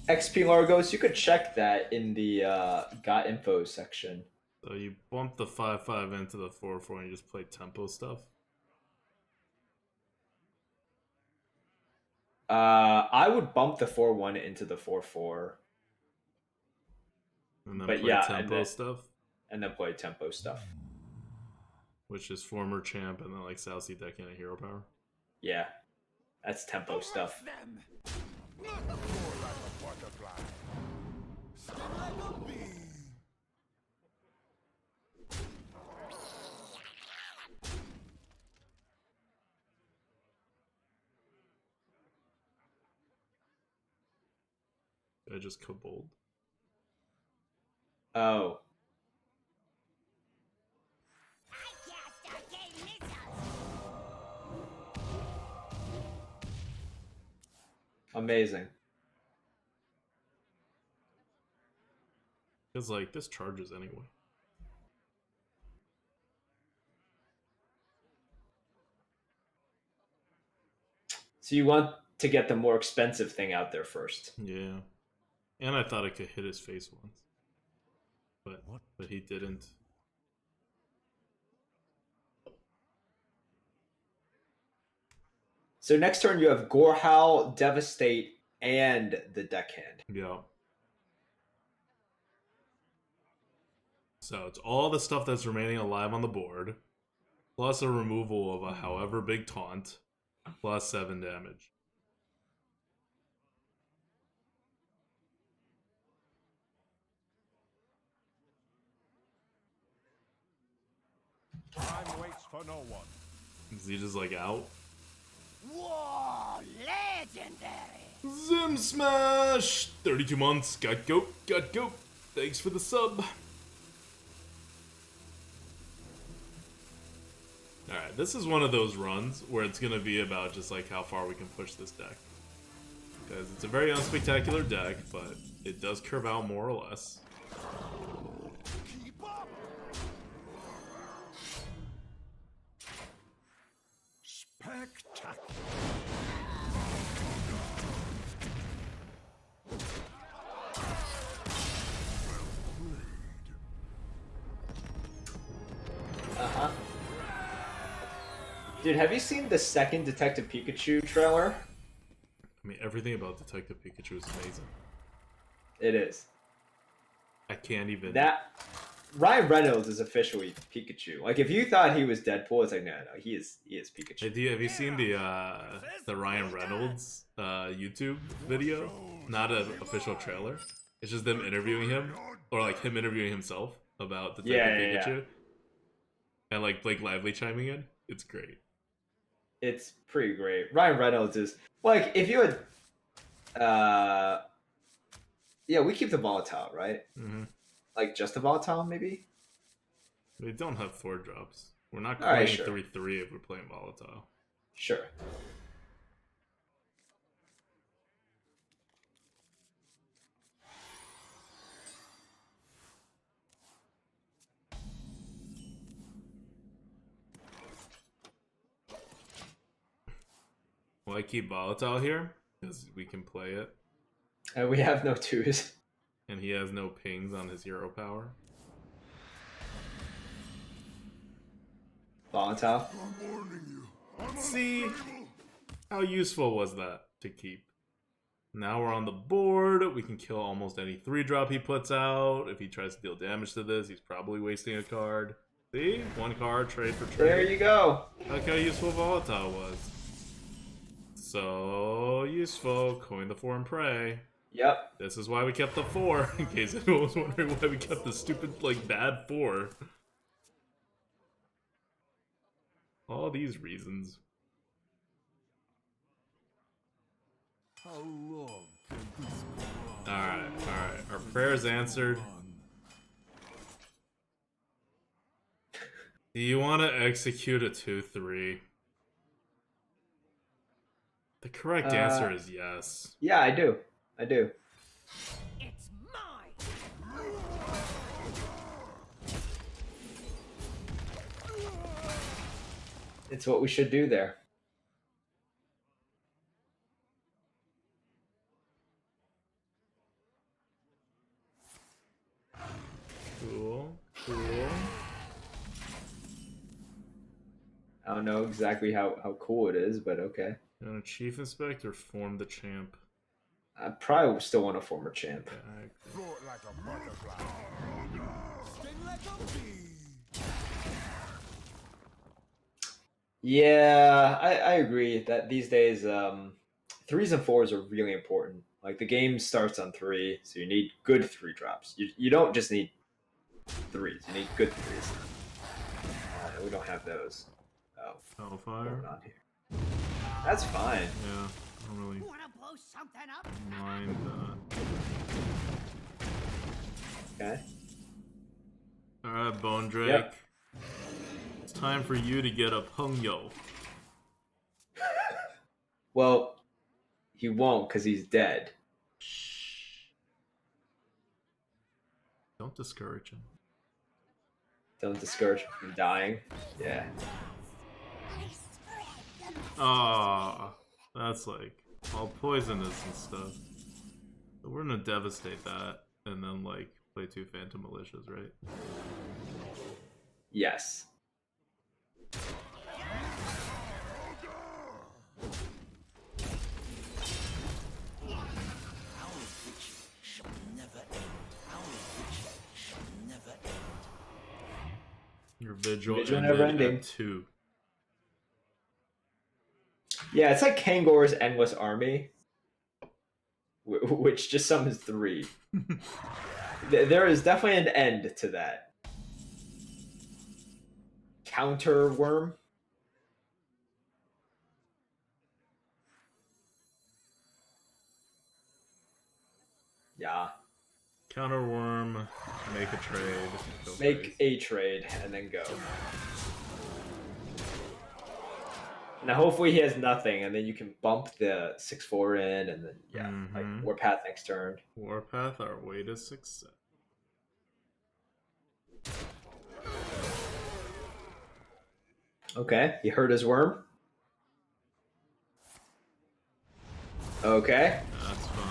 XP Largos, you could check that in the got info section. So you bump the 5/5 into the 4/4 and you just play tempo stuff? I would bump the 4/1 into the 4/4. And then But play yeah, tempo stuff? And then play tempo stuff. Which is former champ and then like Southsea deck and a hero power? Yeah. That's tempo stuff. Them. I just kobold. Oh. Amazing. Because like this charges anyway. So you want to get the more expensive thing out there first. Yeah. And I thought I could hit his face once. What? But he didn't. So next turn you have Gorehowl, Devastate, and the deckhand. Yeah. So it's all the stuff that's remaining alive on the board, plus a removal of a however big taunt, plus 7 damage. Time waits for no one. Is he just like out? Whoa, legendary! Zim Smash! 32 months, got Goat. Thanks for the sub. Alright, this is one of those runs where it's gonna be about just like how far we can push this deck. Because it's a very unspectacular deck, but it does curve out more or less. Keep up. Spectacular. Uh-huh. Dude, have you seen the second Detective Pikachu trailer? I mean, everything about Detective Pikachu is amazing. It is. I can't even... That Ryan Reynolds is officially Pikachu. Like, if you thought he was Deadpool, it's like, no, he is Pikachu. Hey, have you seen the Ryan Reynolds YouTube video? Not an official trailer. It's just them interviewing him, or like him interviewing himself about Detective Pikachu, and like Blake Lively chiming in. It's great. It's pretty great. Ryan Reynolds is like, if you had, yeah, we keep the volatile, right? Mm-hmm. Like just the volatile, maybe. They don't have 4-drops. We're not All right, playing sure. 3/3 if we're playing volatile. Sure. Well, I keep volatile here because we can play it, And we have no twos. and he has no pings on his hero power. Volatile. I'm warning you. See, how useful was that to keep? Now we're on the board. We can kill almost any 3-drop he puts out. If he tries to deal damage to this, he's probably wasting a card. See? 1 card, trade for trade. There you go. Look how useful Volatile was. So useful. Coin the 4 and pray. Yep. This is why we kept the 4, in case anyone was wondering why we kept the stupid, like, bad 4. All these reasons. How long can this go on? Alright. Our prayer's answered. Do you want to execute a 2/3? The correct answer is yes. Yeah, I do. I do. It's mine! It's what we should do there. Cool. I don't know exactly how cool it is, but okay. You want to Chief Inspect or Form the Champ? I probably still want a former champ. Yeah, Float like a butterfly. Sting like a bee. Yeah, I agree that these days 3s and 4s are really important. Like the game starts on 3, so you need good 3-drops. You don't just need 3s, you need good 3s. We don't have those. Oh, Hellfire. not here. That's fine. Yeah, I don't really Wanna blow something up? mind that. Okay. Alright, Bone Drake. Yep. It's time for you to get up Hungyo. Well, he won't because he's dead. Don't discourage him. Don't discourage him from dying. Yeah. Ah, That's like all poisonous and stuff. So we're gonna devastate that and then like play 2 Phantom Militias, right? Yes. Your vigil Vigil ended never ending. at 2. Yeah, it's like Kangor's Endless Army, which just summons 3. There is definitely an end to that. Counter Worm. Yeah. Counter worm, make a trade. Go Make face. a trade and then go. Now hopefully he has nothing, and then you can bump the 6/4 in, and then like Warpath next turn. Warpath, our way to success. Okay, he hurt his worm. Okay. That's fine.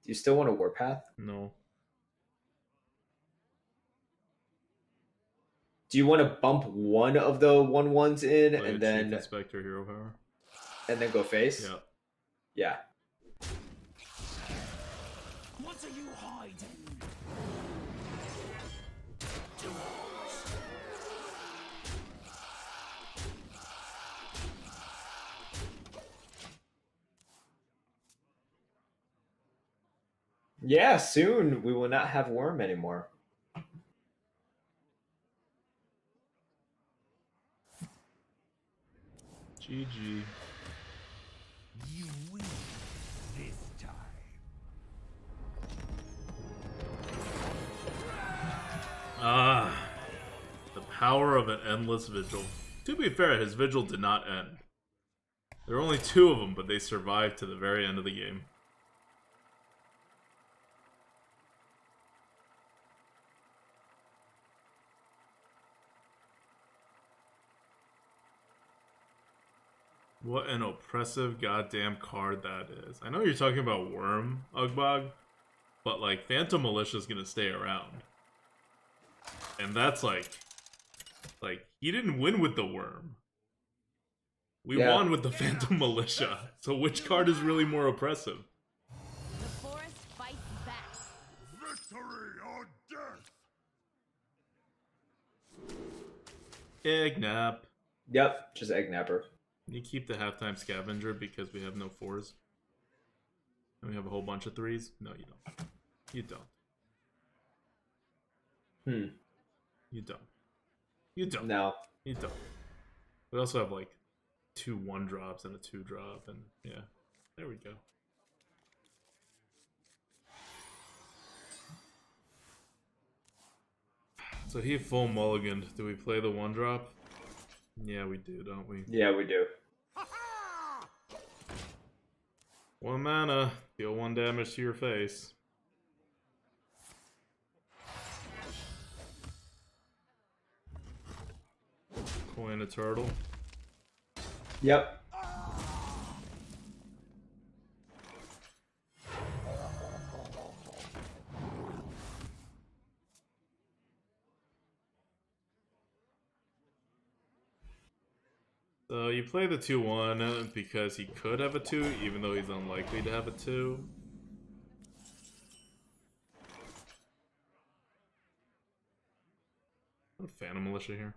Do you still want a Warpath? No. Do you want to bump one of the 1/1s in Play a and Chief then Inspector Hero Power. go face? Yeah. Yeah. What are you hiding? Yeah, soon we will not have worm anymore. GG. You win this time. Ah. The power of an endless vigil. To be fair, his vigil did not end. There were only 2 of them, but they survived to the very end of the game. What an oppressive goddamn card that is. I know you're talking about Worm, Ugbog, but like Phantom Militia's gonna stay around. And that's like he didn't win with the Worm. We won with the Phantom Militia. So which card is really more oppressive? The forest fights back. Victory or death. Egnap. Yep, just Egg Napper. Can you keep the halftime scavenger because we have no 4s? And we have a whole bunch of 3s? No, you don't. You don't. You don't. You don't. No. You don't. We also have like 2 1-drops and a 2-drop, and yeah. There we go. So he full mulliganed. Do we play the 1-drop? Yeah, we do, don't we? Yeah, we do. 1 mana. Deal 1 damage to your face. Coin a turtle. Yep. So you play the 2/1 because he could have a 2, even though he's unlikely to have a 2. What a Phantom Militia here.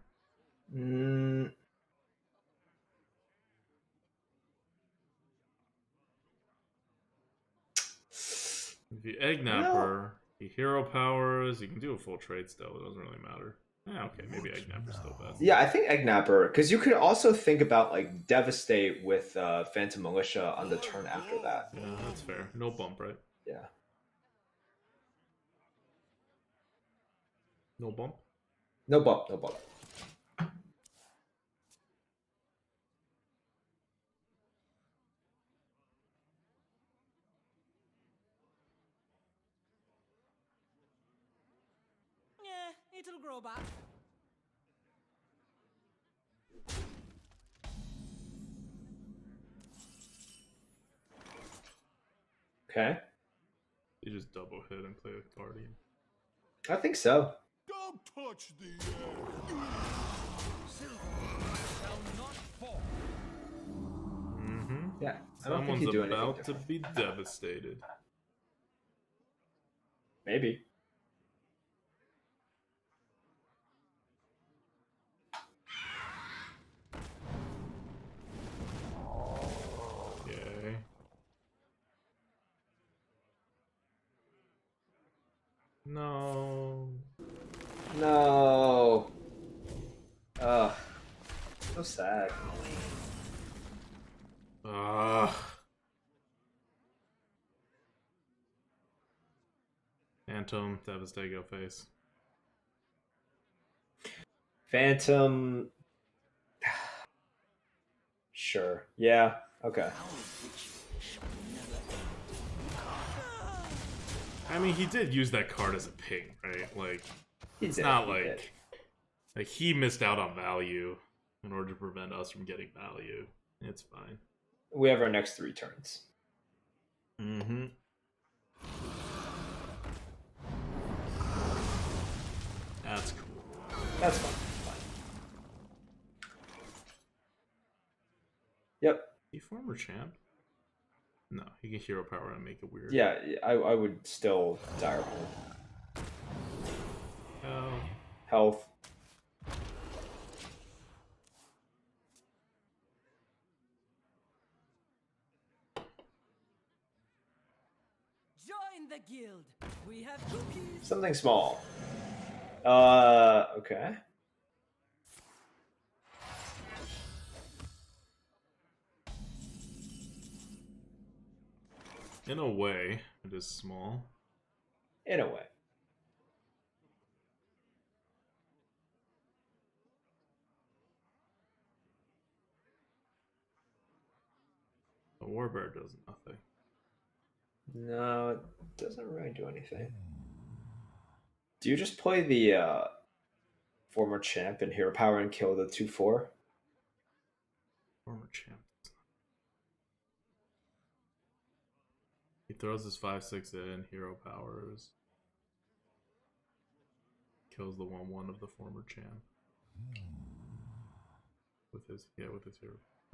If you Eggnapper, he hero powers, you can do a full trade still, it doesn't really matter. Yeah, okay, maybe Eggnapper's still best. Yeah, I think Egg Napper, because you could also think about like Devastate with Phantom Militia on the turn after that. Yeah, that's fair. No bump, right? Yeah. No bump? No bump, no bump. It'll grow back. Okay. You just double hit and play with Guardian. I think so. Don't touch the air. Shall not fall. Mm-hmm. Yeah. I don't think Someone's you do anything about to different. be devastated. Maybe. Okay. No. No. Ugh. So sad. Ugh. Phantom, devastate, go face. Phantom. Sure. Yeah. Okay. I mean, he did use that card as a ping, right? Like, He it's did, not he like did. he missed out on value in order to prevent us from getting value. It's fine. We have our next 3 turns. Mm-hmm. That's cool. That's fine. Fine. Yep. He former champ? No, he can hero power and make it weird. Yeah, I would still dire hole. Oh. Health. Join the guild. We have cookies. Something small. Okay. In a way, it is small. In a way. The Warbear does nothing. No, it doesn't really do anything. Do you just play the former champ in hero power and kill the 2/4? Former champ. He throws his 5/6 in, hero powers. Kills the 1/1 of the former champ. With his hero.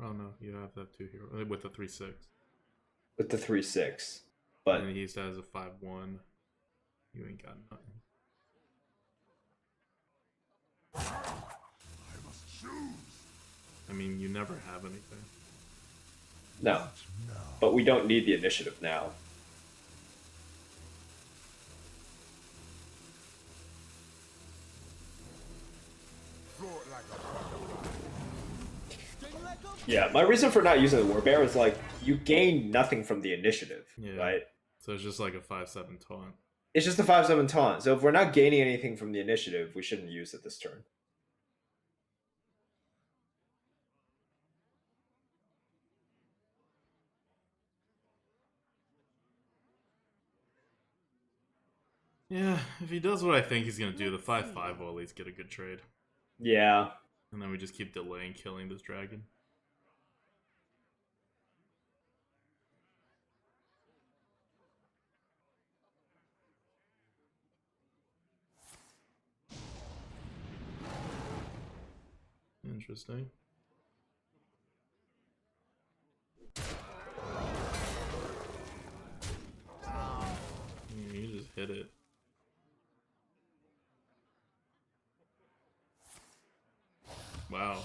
Oh no, you have that 2 hero with the 3/6. With the 3/6. But And he has a 5/1. You ain't got nothing. I mean, you never have anything. no. But we don't need the initiative now. Yeah, my reason for not using the Warbear is like you gain nothing from the initiative, Yeah. right? So it's just like a 5/7 taunt. It's just a 5/7 taunt. So if we're not gaining anything from the initiative, we shouldn't use it this turn. Yeah, if he does what I think he's gonna do, the 5/5 will at least get a good trade. Yeah. And then we just keep delaying killing this dragon. Interesting. You just hit it. Wow.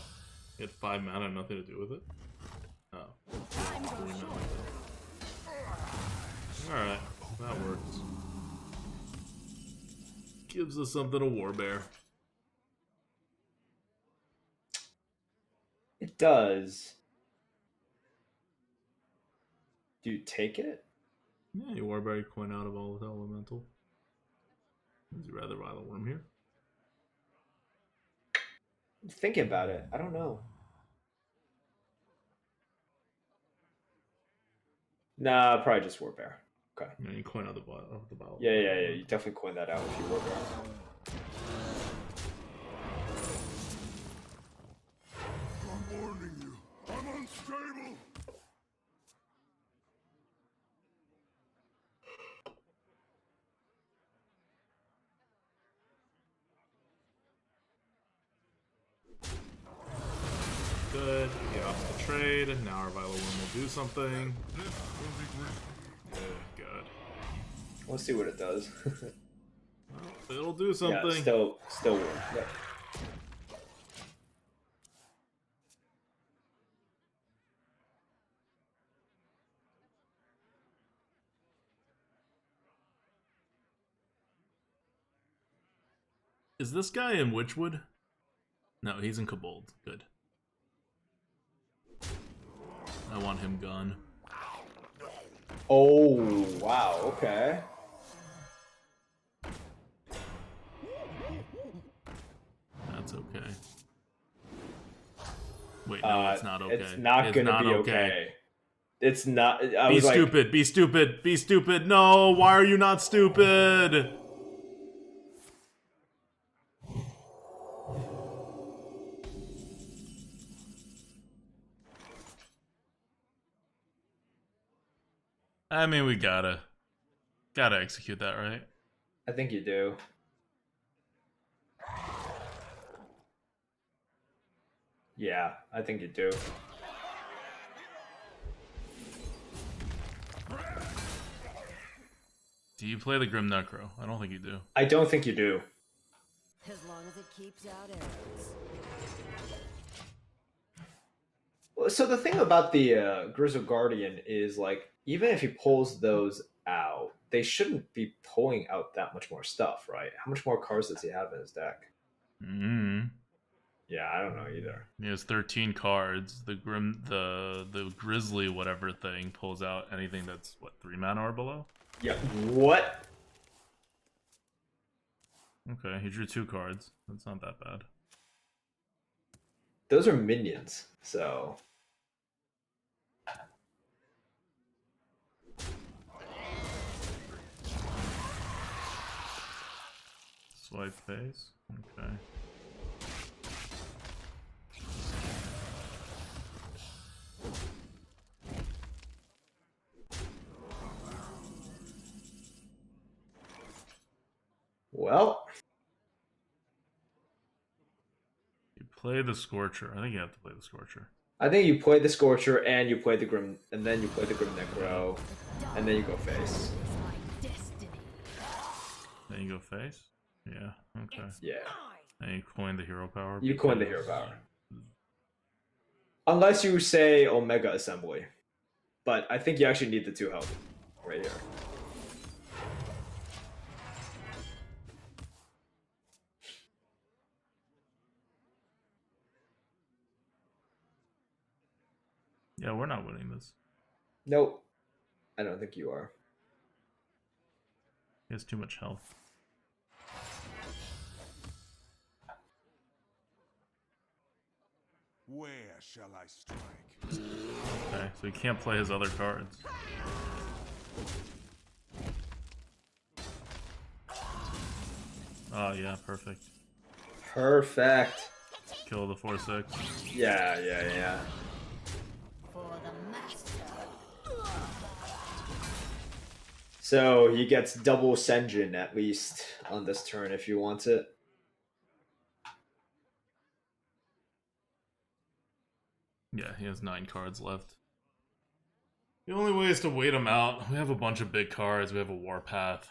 He had 5 mana, nothing to do with it? Oh. 3 mana. Alright, that works. Gives us something to Warbear. It does. Do you take it? Yeah, you Warbear, you coin out of all with Elemental. Would you rather Violent Worm here? I'm thinking about it. I don't know. Nah, probably just Warbear. Okay. Yeah, you coin out the Violent. Yeah. You definitely coin that out if you Warbear. table. Good. Get off the trade. Now our Viola 1 will do something. Good. We'll see what it does. Well, it'll do something. Yeah, still work. Yep. Is this guy in Witchwood? No, he's in Kobold. Good. I want him gone. Oh wow. Okay. That's okay. Wait, no, it's not okay. It's not gonna be okay. It's not. I Be was stupid. Be stupid. Be stupid. No, why are you not stupid? I mean, we gotta execute that, right? I think you do. Yeah, I think you do. Do you play the Grim Necro? I don't think you do. I don't think you do. As long as it keeps out arrows. Well, so the thing about the Grizzle Guardian is like, even if he pulls those out, they shouldn't be pulling out that much more stuff, right? How much more cards does he have in his deck? Yeah, I don't know either. He has 13 cards. The Grizzly whatever thing pulls out anything that's what, 3 mana or below? Yeah. What? Okay, he drew 2 cards. That's not that bad. Those are minions, so. Swipe face. Okay. Well, You play the Scorcher. I think you have to play the Scorcher. I think you play the Scorcher and you play the Grim, and then you play the Grim Necro, and then you go face. Is my destiny. Then you go face? Yeah, okay. Yeah. And you coin the hero power? You coin the hero power. Unless you say Omega Assembly. But I think you actually need the 2 help right here. Yeah, we're not winning this. Nope. I don't think you are. He has too much health. Where shall I strike? Okay, so he can't play his other cards. Oh yeah, perfect. Perfect. Kill the 4/6. Yeah. For the master. So he gets double Senjin at least on this turn if he wants it. Yeah, he has 9 cards left. The only way is to wait him out. We have a bunch of big cards. We have a Warpath.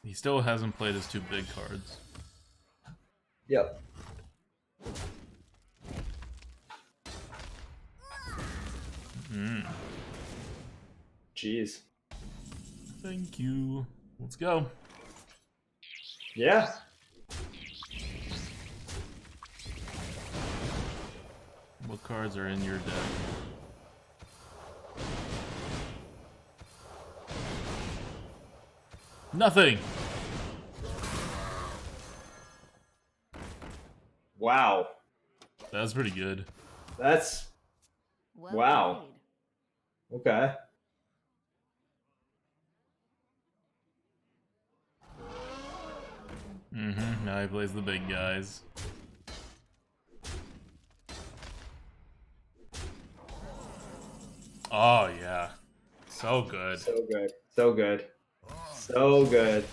He still hasn't played his 2 big cards. Yep. Jeez. Thank you. Let's go. Yeah. What cards are in your deck? Nothing. Wow. That's pretty good. That's Well Wow. played. okay. Now he plays the big guys. Oh yeah, so good. So good. So good. So good.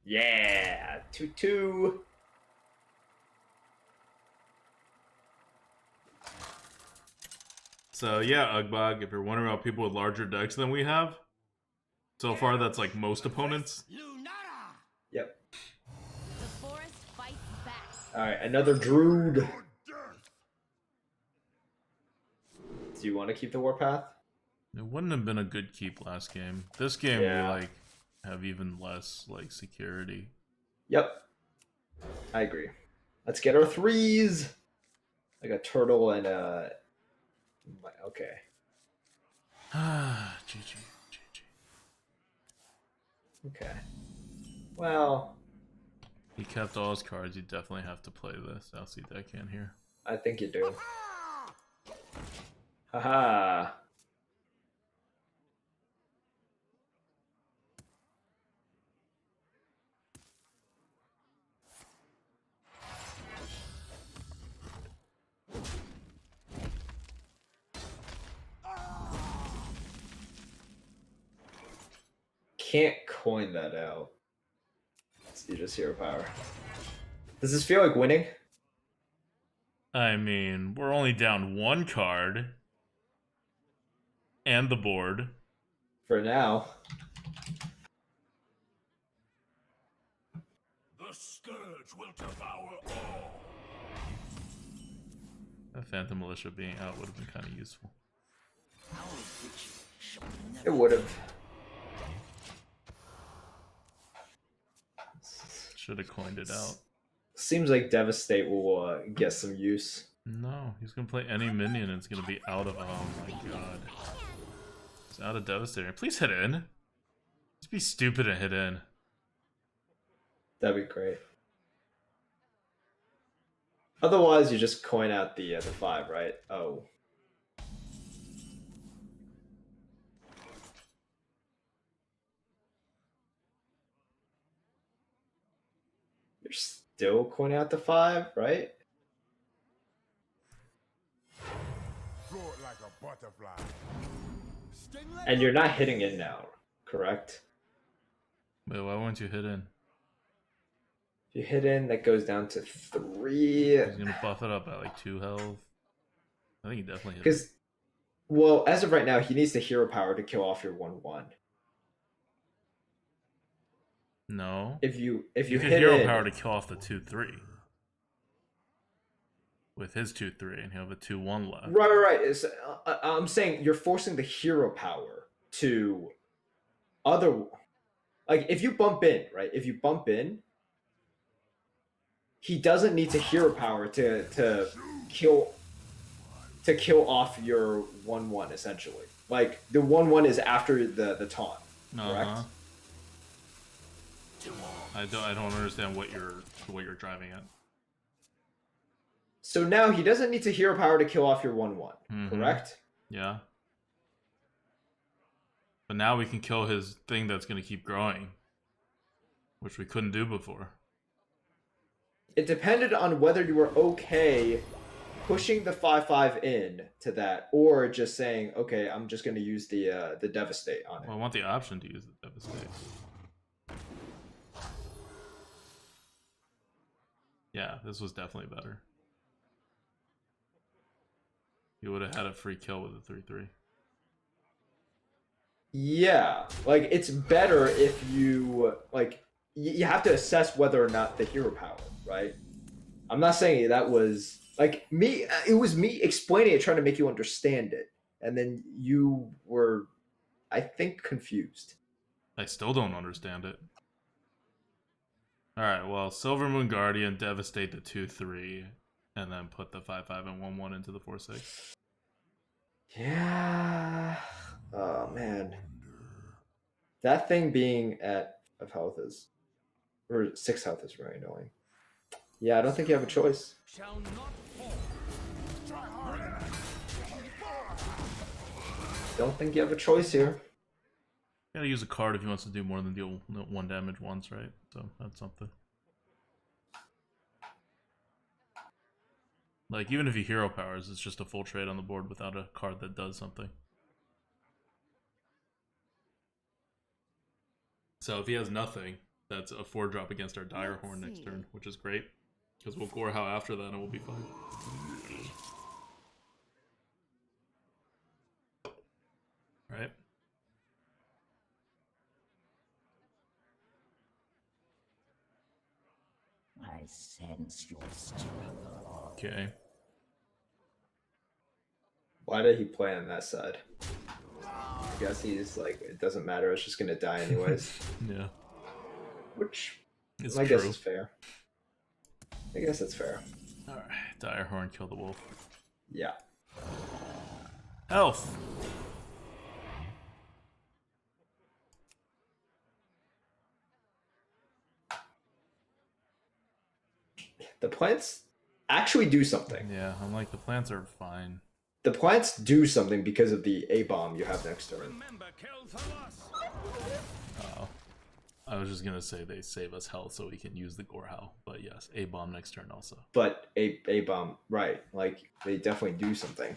Yeah, 2-2. So yeah, Ugbog, if you're wondering about people with larger decks than we have, so far that's like most opponents. Yep. The forest fights back. All right, another Druid. Do you want to keep the Warpath? It wouldn't have been a good keep last game. This game Yeah. we like have even less like security. Yep. I agree. Let's get our threes. Like a turtle and a. Okay. GG. Okay. Well, He kept all his cards. You definitely have to play this. I'll see that can here. I think you do. Haha. Can't coin that out. So you just hero power. Does this feel like winning? I mean, we're only down one card. And the board. For now. The scourge will devour all. A Phantom Militia being out would have been kind of useful. It would have. Should have coined it out. Seems like Devastate will get some use. No, he's gonna play any minion and it's gonna be out of. Oh my god. It's out of Devastator. Please hit in. Just be stupid and hit in. That'd be great. Otherwise, you just coin out the 5, right? Oh. You're still coining out the 5, right? Float like a butterfly. Sting like And you're not hitting in now, correct? Wait, why won't you hit in? If you hit in, that goes down to 3. He's gonna buff it up at like 2 health. I think he definitely hit. Because, well, as of right now, he needs the hero power to kill off your 1/1. No. If you You can hit hero in, power to kill off the 2/3. With his 2/3, and he'll have a 2/1 left. right. I'm saying you're forcing the hero power to other. Like if you bump in, right? If you bump in, he doesn't need to hero power to kill off your 1/1 essentially. Like the 1/1 is after the taunt, correct? I don't understand what you're driving at. So now he doesn't need to hero power to kill off your 1/1, correct? Yeah. But now we can kill his thing that's gonna keep growing, which we couldn't do before. It depended on whether you were okay pushing the 5/5 in to that, or just saying, okay, I'm just going to use the Devastate on it. Well, I want the option to use the Devastate. Yeah, this was definitely better. You would have had a free kill with a 3/3. Yeah, like it's better if you like you have to assess whether or not the hero power, right? I'm not saying that was like me. It was me explaining it, trying to make you understand it, and then you were, I think, confused. I still don't understand it. Alright, well, Silver Moon Guardian, Devastate the 2/3, and then put the 5/5 and 1/1 into the 4/6. Yeah. Oh man. That thing being at 5 health is, or 6 health is very annoying. Yeah, I don't think you have a choice. Shall not fall. Try hard. don't think you have a choice here. Gotta use a card if he wants to do more than deal 1 damage once, right? So that's something. Like, even if he hero powers, it's just a full trade on the board without a card that does something. So if he has nothing, that's a 4-drop against our Direhorn next turn, which is great. Because we'll Gorehow after that and we'll be fine. Right? I sense your struggle. Okay. Why did he play on that side? I guess he's like, it doesn't matter, it's just gonna die anyways. Yeah. Which It's I true. guess is fair. I guess it's fair. Alright, Direhorn, kill the wolf. Yeah. Health! The plants actually do something. Yeah, I'm like, the plants are fine. The plants do something because of the A-bomb you have next turn. Remember, kill for us. Oh. I was just gonna say they save us health so we can use the Gorehow. But yes, A-bomb next turn also. But A-bomb, right. Like, they definitely do something.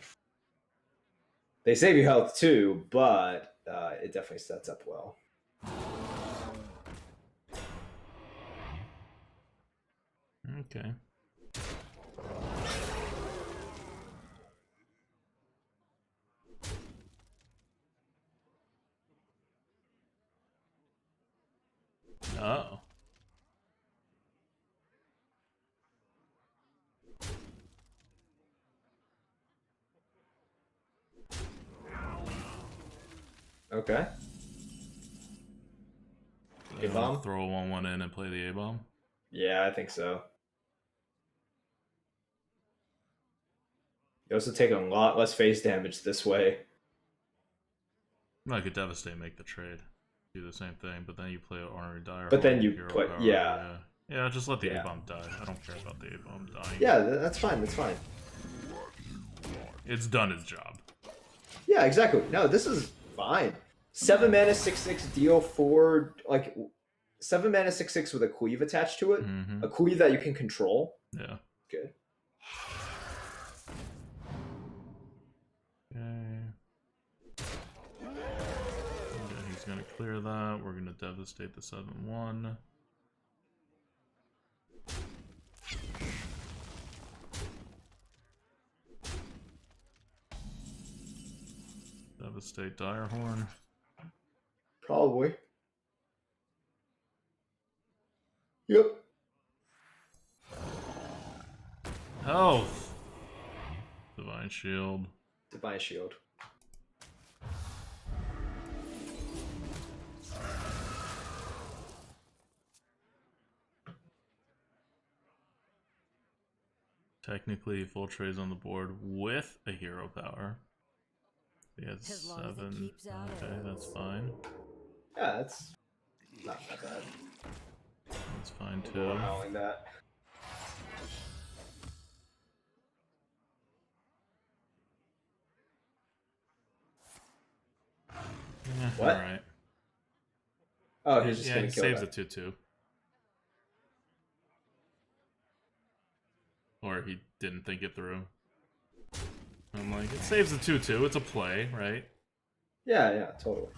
They save you health too, but it definitely sets up well. Okay. Oh. Okay. You A-bomb? wanna throw a 1/1 in and play the A-bomb? Yeah, I think so. You also take a lot less face damage this way. I could devastate, make the trade. Do the same thing, but then you play an Ornery Dire. But then you hero put, power, yeah. Yeah, just let the Yeah. A-bomb die. I don't care about the A-bomb dying. Yeah, that's fine, that's fine. It's done its job. Yeah, exactly. No, this is fine. 7 mana, 6/6, deal 4, like 7 mana, 6/6 with a cleave attached to it. Mm-hmm. A cleave that you can control. Yeah. Good. Okay. Okay, he's gonna clear that. We're gonna devastate the 7/1. Devastate Direhorn. Probably. Yep. Health! Divine Shield. Divine Shield. Technically, full trays on the board with a hero power. He has As long as it 7. keeps out Okay, that's arrows. fine. Yeah, that's not that bad. That's fine too. Howling that. Yeah, What? Alright. Oh, he's just Yeah, gonna he kill saves that. a 2/2. Or he didn't think it through. I'm like, it saves a 2/2. It's a play, right? Yeah, yeah, totally.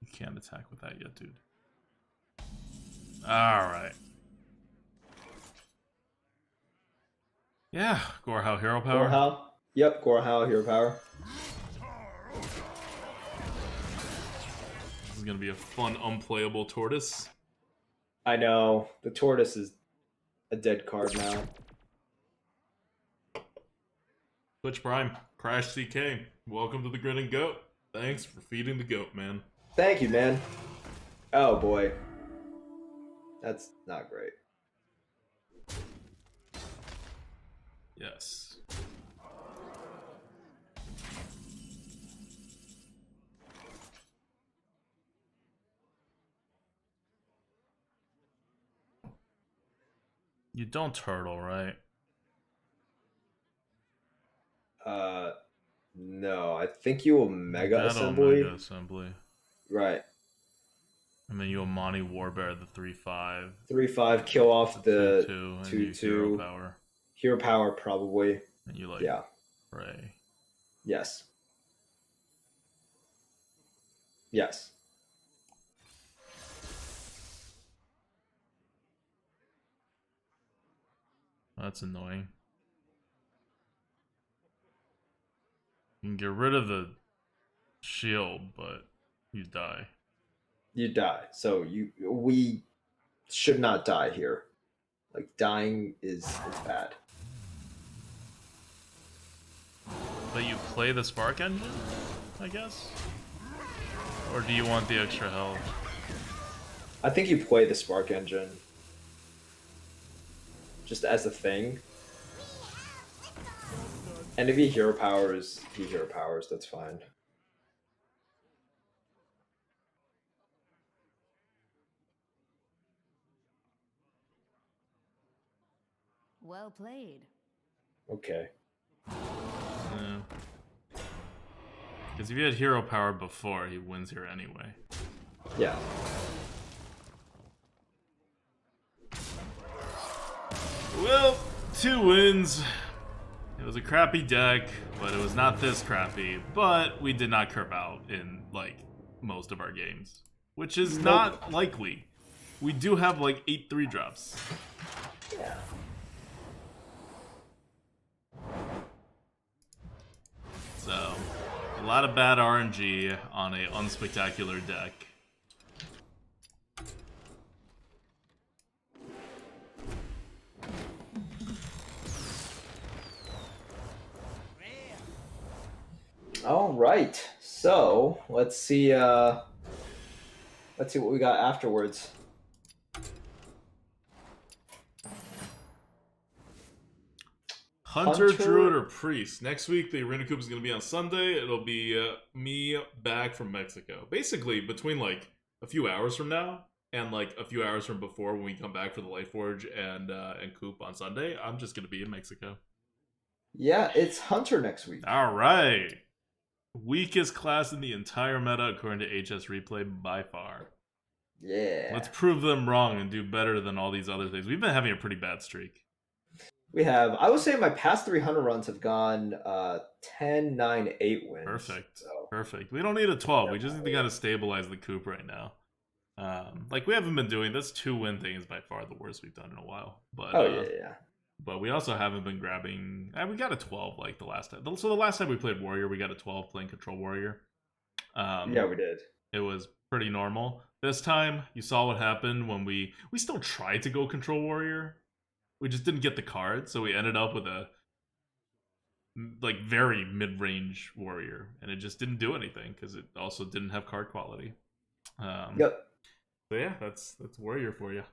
You can't attack with that yet, dude. Alright. Yeah, Gorehow hero power. Gorehow? Yep, Gorehow, hero power. This is gonna be a fun, unplayable tortoise. I know. The tortoise is a dead card now. Twitch Prime, Crash CK, welcome to the Grinning Goat. Thanks for feeding the goat, man. Thank you, man. Oh boy. That's not great. Yes. You don't turtle, right? No, I think you Omega That Assembly. Omega Assembly. Right. And then you Amani Warbear the 3/5. 3/5 kill off the 2/2 and 2/2. you hero power. Hero power probably. And you like Yeah. Ray. Yes. Yes. That's annoying. You can get rid of the shield, but you die. You die. So we should not die here. Like dying is bad. But you play the Spark Engine, I guess? Or do you want the extra health? I think you play the Spark Engine just as a thing. And if he hero powers, that's fine. Well played. Okay. Because if you had hero power before, he wins here anyway. Yeah. Well, 2 wins. It was a crappy deck, but it was not this crappy. But we did not curve out in, like, most of our games. Which is not likely. We do have, like, 8 3-drops. Yeah. So, a lot of bad RNG on a unspectacular deck. All right. So let's see. Let's see what we got afterwards. Hunter, Druid, or Priest. Next week, the Arena Coop is going to be on Sunday. It'll be me back from Mexico. Basically, between like a few hours from now and like a few hours from before when we come back for the Lightforge and Coop on Sunday, I'm just going to be in Mexico. Yeah, it's Hunter next week. All right. Weakest class in the entire meta according to HS Replay by far. Yeah. Let's prove them wrong and do better than all these other things. We've been having a pretty bad streak. We have, I would say my past 300 runs have gone 10, 9, 8 wins. Perfect. So. Perfect. We don't need a 12. We just need to kind of stabilize the Coop right now. Like we haven't been doing this 2-win thing is by far the worst we've done in a while. But yeah. But we also haven't been grabbing. We got a 12 like the last time. So the last time we played Warrior, we got a 12 playing Control Warrior. Yeah, we did. It was pretty normal. This time, you saw what happened when we still tried to go Control Warrior. We just didn't get the card, so we ended up with a like very mid-range Warrior, and it just didn't do anything because it also didn't have card quality. Yep. So yeah, that's Warrior for you.